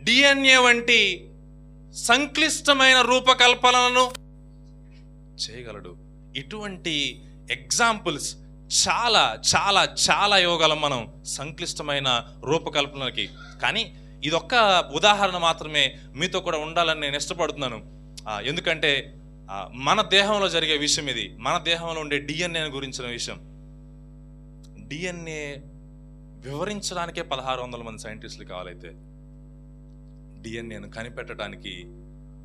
డిఎన్ఏ వంటి సంక్లిష్టమైన రూపకల్పనలను చేయగలడు. ఇటువంటి ఎగ్జాంపుల్స్ చాలా చాలా చాలా ఇవ్వగలం మనం సంక్లిష్టమైన రూపకల్పనకి. కానీ ఇదొక్క ఉదాహరణ మాత్రమే మీతో కూడా ఉండాలని నేను ఇష్టపడుతున్నాను. ఎందుకంటే మన దేహంలో జరిగే విషయం ఇది. మన దేహంలో ఉండే డిఎన్ఏ గురించిన విషయం. డిఎన్ఏ వివరించడానికే 1600 మంది సైంటిస్టులు కావాలైతే డిఎన్ఏను కనిపెట్టడానికి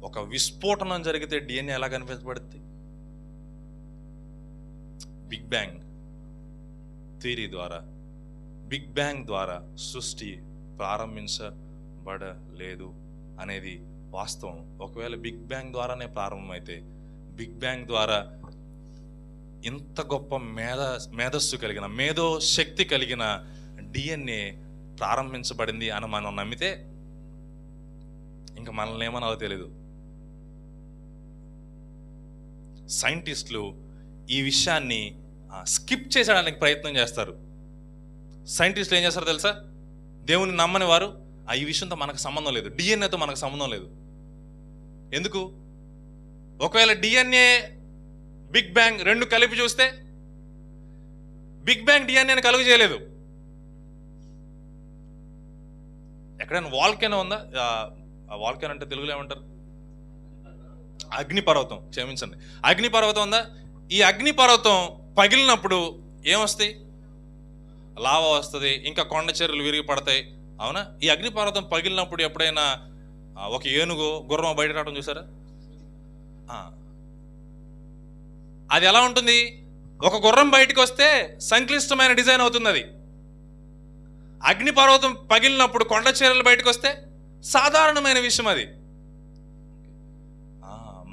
ఒక విస్ఫోటనం జరిగితే డిఎన్ఏ ఎలా కనిపెట్టబడుతుంది? బిగ్ బ్యాంగ్ థియరీ ద్వారా, బిగ్ బ్యాంగ్ ద్వారా సృష్టి ప్రారంభించబడలేదు అనేది వాస్తవం. ఒకవేళ బిగ్ బ్యాంగ్ ద్వారానే ప్రారంభమైతే, బిగ్ బ్యాంగ్ ద్వారా ఇంత గొప్ప మేధస్సు కలిగిన, మేధో శక్తి కలిగిన డిఎన్ఏ ప్రారంభించబడింది అని మనం నమ్మితే ఇంకా మనల్ని ఏమనాలో తెలియదు. సైంటిస్టులు ఈ విషయాన్ని స్కిప్ చేసేయడానికి ప్రయత్నం చేస్తారు. సైంటిస్టులు ఏం చేస్తారో తెలుసా? దేవుని నమ్మని వారు ఈ విషయంతో మనకు సంబంధం లేదు, డిఎన్ఏతో మనకు సంబంధం లేదు. ఎందుకు? ఒకవేళ డిఎన్ఏ బిగ్ బ్యాంగ్ రెండు కలిపి చూస్తే బిగ్ బ్యాంగ్ డిఎన్ఏని కలుగు చేయలేదు. ఎక్కడైనా వాల్కెనో ఉందా? వాల్కెనో అంటే తెలుగులో ఏమంటారు? అగ్నిపర్వతం, క్షమించండి, అగ్నిపర్వతం ఉందా? ఈ అగ్నిపర్వతం పగిలినప్పుడు ఏమొస్తాయి? లావా వస్తుంది, ఇంకా కొండ చర్యలు విరిగి పడతాయి, అవునా? ఈ అగ్నిపర్వతం పగిలినప్పుడు ఎప్పుడైనా ఒక ఏనుగు, గుర్రం బయట రావడం చూసారా? అది ఎలా ఉంటుంది? ఒక గుర్రం బయటకు వస్తే సంక్లిష్టమైన డిజైన్ అవుతుంది అది. అగ్నిపర్వతం పగిలినప్పుడు కొండ చర్యలు బయటకు వస్తే సాధారణమైన విషయం అది.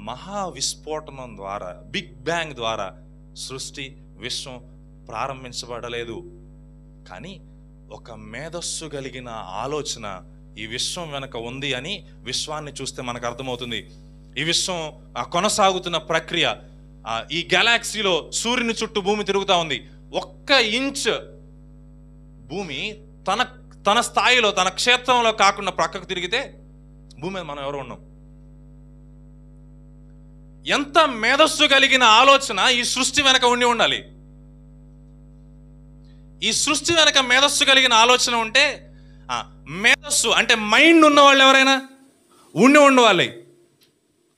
మహా విస్ఫోటనం ద్వారా, బిగ్ బ్యాంగ్ ద్వారా సృష్టి, విశ్వం ప్రారంభించబడలేదు. కానీ ఒక మేధస్సు కలిగిన ఆలోచన ఈ విశ్వం వెనక ఉంది అని విశ్వాన్ని చూస్తే మనకు అర్థమవుతుంది. ఈ విశ్వం కొనసాగుతున్న ప్రక్రియ, ఈ గెలాక్సీలో సూర్యుని చుట్టూ భూమి తిరుగుతూ ఉంది. 1 ఇంచ్ భూమి తన స్థాయిలో, తన క్షేత్రంలో కాకుండా ప్రక్కకు తిరిగితే భూమి మీద మనం ఎవరు ఉన్నాం? ఎంత మేధస్సు కలిగిన ఆలోచన ఈ సృష్టి వెనక ఉండాలి. ఈ సృష్టి వెనక మేధస్సు కలిగిన ఆలోచన ఉంటే, మేధస్సు అంటే మైండ్ ఉన్న వాళ్ళు ఎవరైనా ఉండాలి.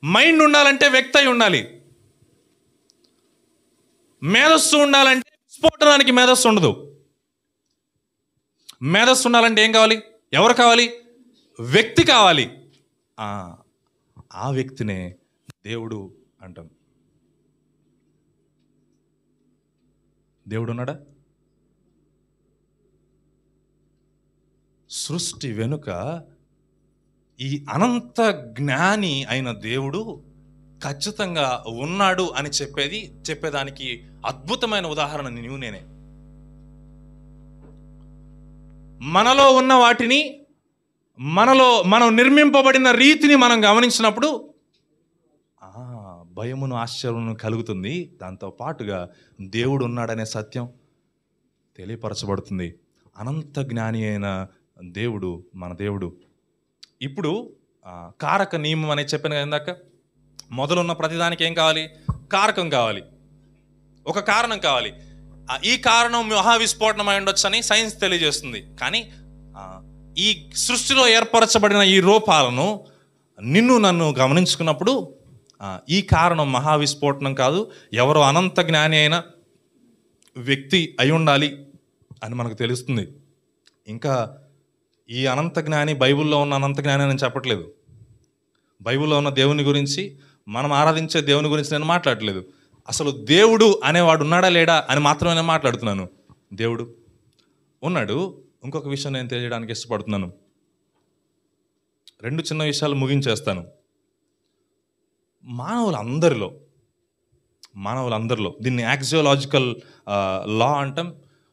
మైండ్ ఉండాలంటే వ్యక్తి అయి ఉండాలి. మేధస్సు ఉండాలంటే విస్ఫోటనానికి మేధస్సు ఉండదు. మేధస్సు ఉండాలంటే ఏం కావాలి? ఎవరు కావాలి? వ్యక్తి కావాలి. ఆ వ్యక్తినే దేవుడు అంటాం. దేవుడు ఉన్నాడా? సృష్టి వెనుక ఈ అనంత జ్ఞాని అయిన దేవుడు ఖచ్చితంగా ఉన్నాడు అని చెప్పేదానికి అద్భుతమైన ఉదాహరణ నేనే. మనలో ఉన్న వాటిని, మనం నిర్మింపబడిన రీతిని మనం గమనించినప్పుడు భయమును ఆశ్చర్యమును కలుగుతుంది. దాంతో పాటుగా దేవుడు ఉన్నాడనే సత్యం తెలియపరచబడుతుంది. అనంత జ్ఞాని అయిన దేవుడు మన దేవుడు. ఇప్పుడు కారక నియమం అనేది చెప్పాను కదా ఇందాక. మొదలున్న ప్రతిదానికి ఏం కావాలి? కారకం కావాలి, ఒక కారణం కావాలి. ఈ కారణం మహావిస్ఫోటనమై ఉండొచ్చు అని సైన్స్ తెలియజేస్తుంది. కానీ ఈ సృష్టిలో ఏర్పరచబడిన ఈ రూపాలను నిన్ను నన్ను గమనించుకున్నప్పుడు ఈ కారణం మహావిస్ఫోటనం కాదు, ఎవరో అనంత జ్ఞాని అయిన వ్యక్తి అయి ఉండాలి అని మనకు తెలుస్తుంది. ఇంకా ఈ అనంత జ్ఞాని బైబిల్లో ఉన్న అనంత జ్ఞాని అని చెప్పట్లేదు. బైబిల్లో ఉన్న దేవుని గురించి, మనం ఆరాధించే దేవుని గురించి నేను మాట్లాడట్లేదు. అసలు దేవుడు అనేవాడు ఉన్నాడా లేడా అని మాత్రమే నేను మాట్లాడుతున్నాను. దేవుడు ఉన్నాడు. ఇంకొక విషయం నేను తెలియడానికి ఇష్టపడుతున్నాను. 2 చిన్న విషయాలు ముగించేస్తాను. మానవులందరిలో దీన్ని యాక్సియోలాజికల్ లా అంటాం.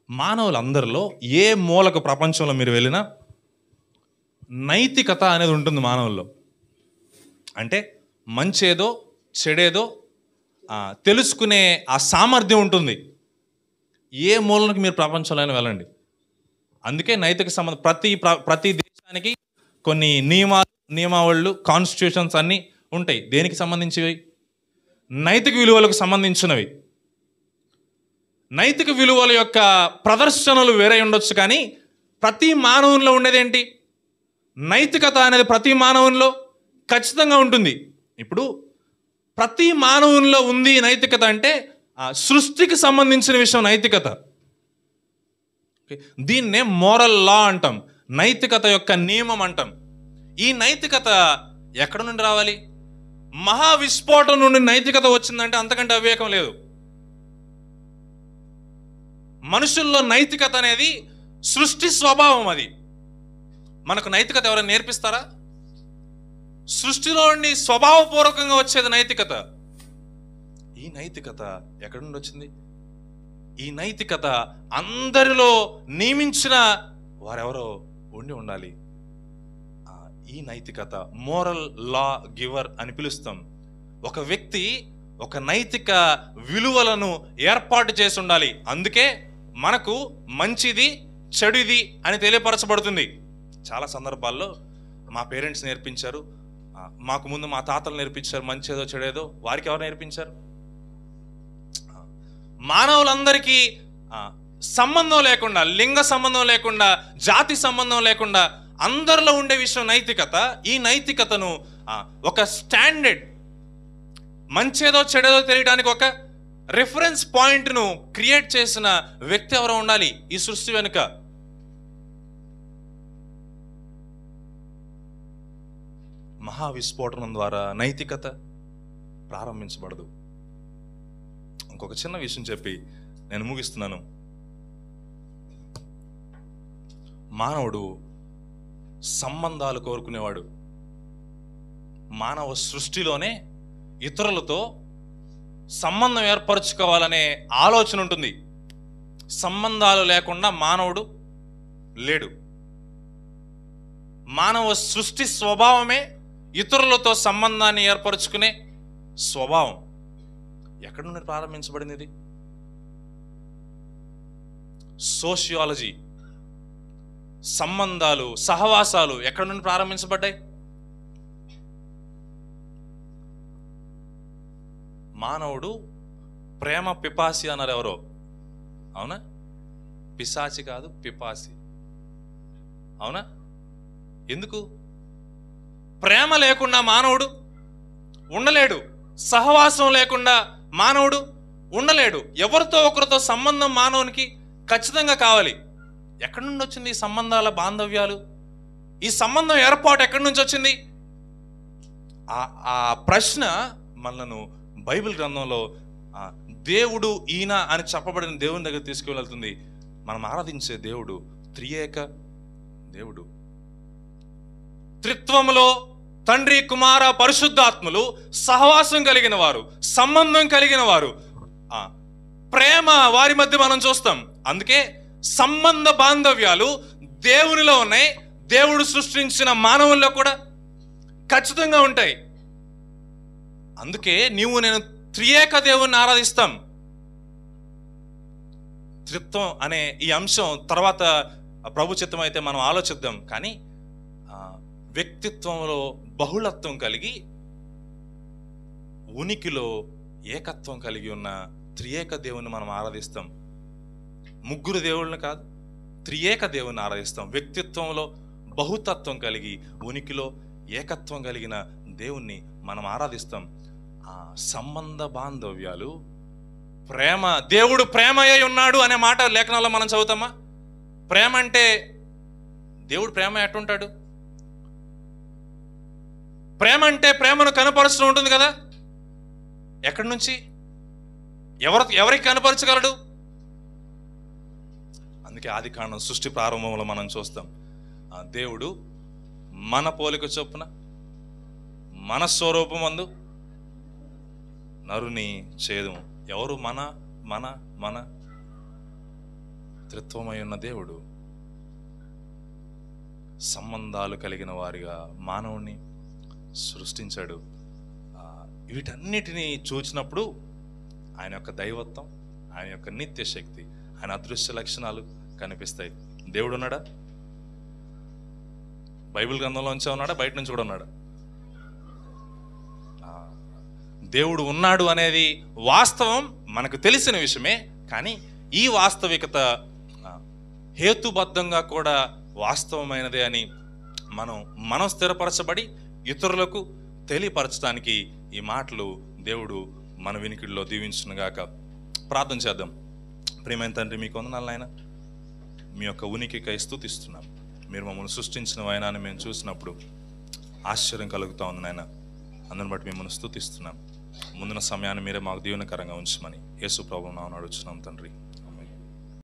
మానవులందరిలో ఏ మూలకు ప్రపంచంలో మీరు వెళ్ళినా నైతికత అనేది ఉంటుంది మానవుల్లో. అంటే మంచేదో చెడేదో తెలుసుకునే ఆ సామర్థ్యం ఉంటుంది. ఏ మూలకి మీరు ప్రపంచంలో వెళ్ళండి. అందుకే నైతిక సంబంధం ప్రతి దేశానికి కొన్ని నియమావళులు, కాన్స్టిట్యూషన్స్ అన్నీ ఉంటాయి. దేనికి సంబంధించివి? నైతిక విలువలకు సంబంధించినవి. నైతిక విలువల యొక్క ప్రదర్శనలు వేరే ఉండొచ్చు, కానీ ప్రతి మానవునిలో ఉండేదేంటి? నైతికత అనేది ప్రతి మానవునిలో ఖచ్చితంగా ఉంటుంది. ఇప్పుడు ప్రతి మానవునిలో ఉంది నైతికత అంటే సృష్టికి సంబంధించిన విషయం నైతికత. దీన్నే మోరల్ లా అంటాం, నైతికత యొక్క నియమం అంటాం. ఈ నైతికత ఎక్కడ నుండి రావాలి? మహావిస్ఫోటం నుండి నైతికత వచ్చిందంటే అంతకంటే అవివేకం లేదు. మనుషుల్లో నైతికత అనేది సృష్టి స్వభావం. అది మనకు నైతికత ఎవరైనా నేర్పిస్తారా? సృష్టిలో నుండి స్వభావపూర్వకంగా వచ్చేది నైతికత. ఈ నైతికత ఎక్కడి నుండి వచ్చింది? ఈ నైతికత అందరిలో నియమించిన వారెవరో ఉండాలి. ఈ నైతికత మోరల్ లా గివర్ అని పిలుస్తాం. ఒక వ్యక్తి ఒక నైతిక విలువలను ఏర్పాటు చేసి ఉండాలి. అందుకే మనకు మంచిది చెడుది అని తెలియపరచబడుతుంది. చాలా సందర్భాల్లో మా పేరెంట్స్ నేర్పించారు, మాకు ముందు మా తాతలు నేర్పించారు మంచేదో చెడేదో. వారికి ఎవరు నేర్పించారు? మానవులందరికీ సంబంధం లేకుండా, లింగ సంబంధం లేకుండా, జాతి సంబంధం లేకుండా అందరిలో ఉండే విషయం నైతికత. ఈ నైతికతను ఒక స్టాండర్డ్, మంచేదో చెడేదో తెలియడానికి ఒక రిఫరెన్స్ పాయింట్ను క్రియేట్ చేసిన వ్యక్తి ఎవరో ఉండాలి ఈ సృష్టి వెనుక. మహావిస్ఫోటనం ద్వారా నైతికత ప్రారంభించబడదు. ఇంకొక చిన్న విషయం చెప్పి నేను ముగిస్తున్నాను. మానవుడు సంబంధాలు కోరుకునేవాడు. మానవ సృష్టిలోనే ఇతరులతో సంబంధం ఏర్పరచుకోవాలనే ఆలోచన ఉంటుంది. సంబంధాలు లేకుండా మానవుడు లేడు. మానవ సృష్టి స్వభావమే ఇతరులతో సంబంధాన్ని ఏర్పరచుకునే స్వభావం. ఎక్కడి నుండి ప్రారంభించబడింది ఇది? సోషియాలజీ, సంబంధాలు, సహవాసాలు ఎక్కడి నుండి ప్రారంభించబడ్డాయి? మానవుడు ప్రేమ పిపాసి అన్నారు ఎవరో. అవునా? పిశాచి కాదు, పిపాసి. అవునా? ఎందుకు? ప్రేమ లేకుండా మానవుడు ఉండలేడు. సహవాసం లేకుండా మానవుడు ఉండలేడు. ఎవరితో ఒకరితో సంబంధం మానవునికి ఖచ్చితంగా కావాలి. ఎక్కడి నుండి వచ్చింది ఈ సంబంధాల బాంధవ్యాలు? ఈ సంబంధం ఏర్పాటు ఎక్కడి నుంచి వచ్చింది? ఆ ప్రశ్న మనను బైబిల్ గ్రంథంలో దేవుడు ఈయన అని చెప్పబడిన దేవుని దగ్గర తీసుకువెళ్తుంది. మనం ఆరాధించే దేవుడు త్రియేక దేవుడు. త్రిత్వములో తండ్రి, కుమార, పరిశుద్ధాత్మలు సహవాసం కలిగిన వారు, సంబంధం కలిగిన వారు, ప్రేమ వారి మధ్య మనం చూస్తాం. అందుకే సంబంధ బాంధవ్యాలు దేవునిలో ఉన్నాయి, దేవుడు సృష్టించిన మానవుల్లో కూడా ఖచ్చితంగా ఉంటాయి. అందుకే నీవు నేను త్రియేక దేవుణ్ణి ఆరాధిస్తాం. త్రిత్వం అనే ఈ అంశం తర్వాత ప్రభు చిత్తం అయితే మనం ఆలోచిద్దాం. కానీ వ్యక్తిత్వంలో బహుళత్వం కలిగి ఉనికిలో ఏకత్వం కలిగి ఉన్న త్రియేక దేవుని మనం ఆరాధిస్తాం. ముగ్గురు దేవుళ్ళని కాదు, త్రియేక దేవుని ఆరాధిస్తాం. వ్యక్తిత్వంలో బహుతత్వం కలిగి ఉనికిలో ఏకత్వం కలిగిన దేవుణ్ణి మనం ఆరాధిస్తాం. ఆ సంబంధ బాంధవ్యాలు, ప్రేమ, దేవుడు ప్రేమయ్య ఉన్నాడు అనే మాట లేఖనాల్లో మనం చదువుతామా? ప్రేమ అంటే దేవుడు ప్రేమ ఎట్టుంటాడు? ప్రేమ అంటే ప్రేమను కనపరచడం ఉంటుంది కదా. ఎక్కడి నుంచి, ఎవరికి కనపరచగలడు? అందుకే ఆది కాండం సృష్టి ప్రారంభంలో మనం చూస్తాం, దేవుడు మన పోలిక చొప్పున మన స్వరూపమందు నరుని చేదుము. ఎవరు? మన త్రిత్వమై ఉన్న దేవుడు సంబంధాలు కలిగిన వారిగా మానవుణ్ణి సృష్టించాడు. వీటన్నిటినీ చూచినప్పుడు ఆయన యొక్క దైవత్వం, ఆయన యొక్క నిత్య శక్తి, ఆయన అదృశ్య లక్షణాలు కనిపిస్తాయి. దేవుడు ఉన్నాడా? బైబిల్ గ్రంథంలోంచే ఉన్నాడా? బయట నుంచి కూడా ఉన్నాడా? దేవుడు ఉన్నాడు అనేది వాస్తవం, మనకు తెలిసిన విషయమే. కానీ ఈ వాస్తవికత హేతుబద్ధంగా కూడా వాస్తవమైనదే అని మనం స్థిరపరచబడి ఇతరులకు తెలియపరచడానికి ఈ మాటలు దేవుడు మన వినికిడిలో దీవించునుగాక. ప్రార్థన చేద్దాం. ప్రియమైన తండ్రి, మీకు వందనాలు నాయన. మీ యొక్క ఉనికికై స్తుతిస్తున్నాం. మీరు మమ్మల్ని సృష్టించిన వైనాన్ని మేము చూసినప్పుడు ఆశ్చర్యం కలుగుతూ ఉంది నాయన. అందుని బట్టి మిమ్మల్ని స్తుతిస్తున్నాం. ముందున్న సమయాన్ని మీరే మాకు దీవెనకరంగా ఉంచమని యేసు ప్రభువు నామమున అడుగుచున్నాం తండ్రి.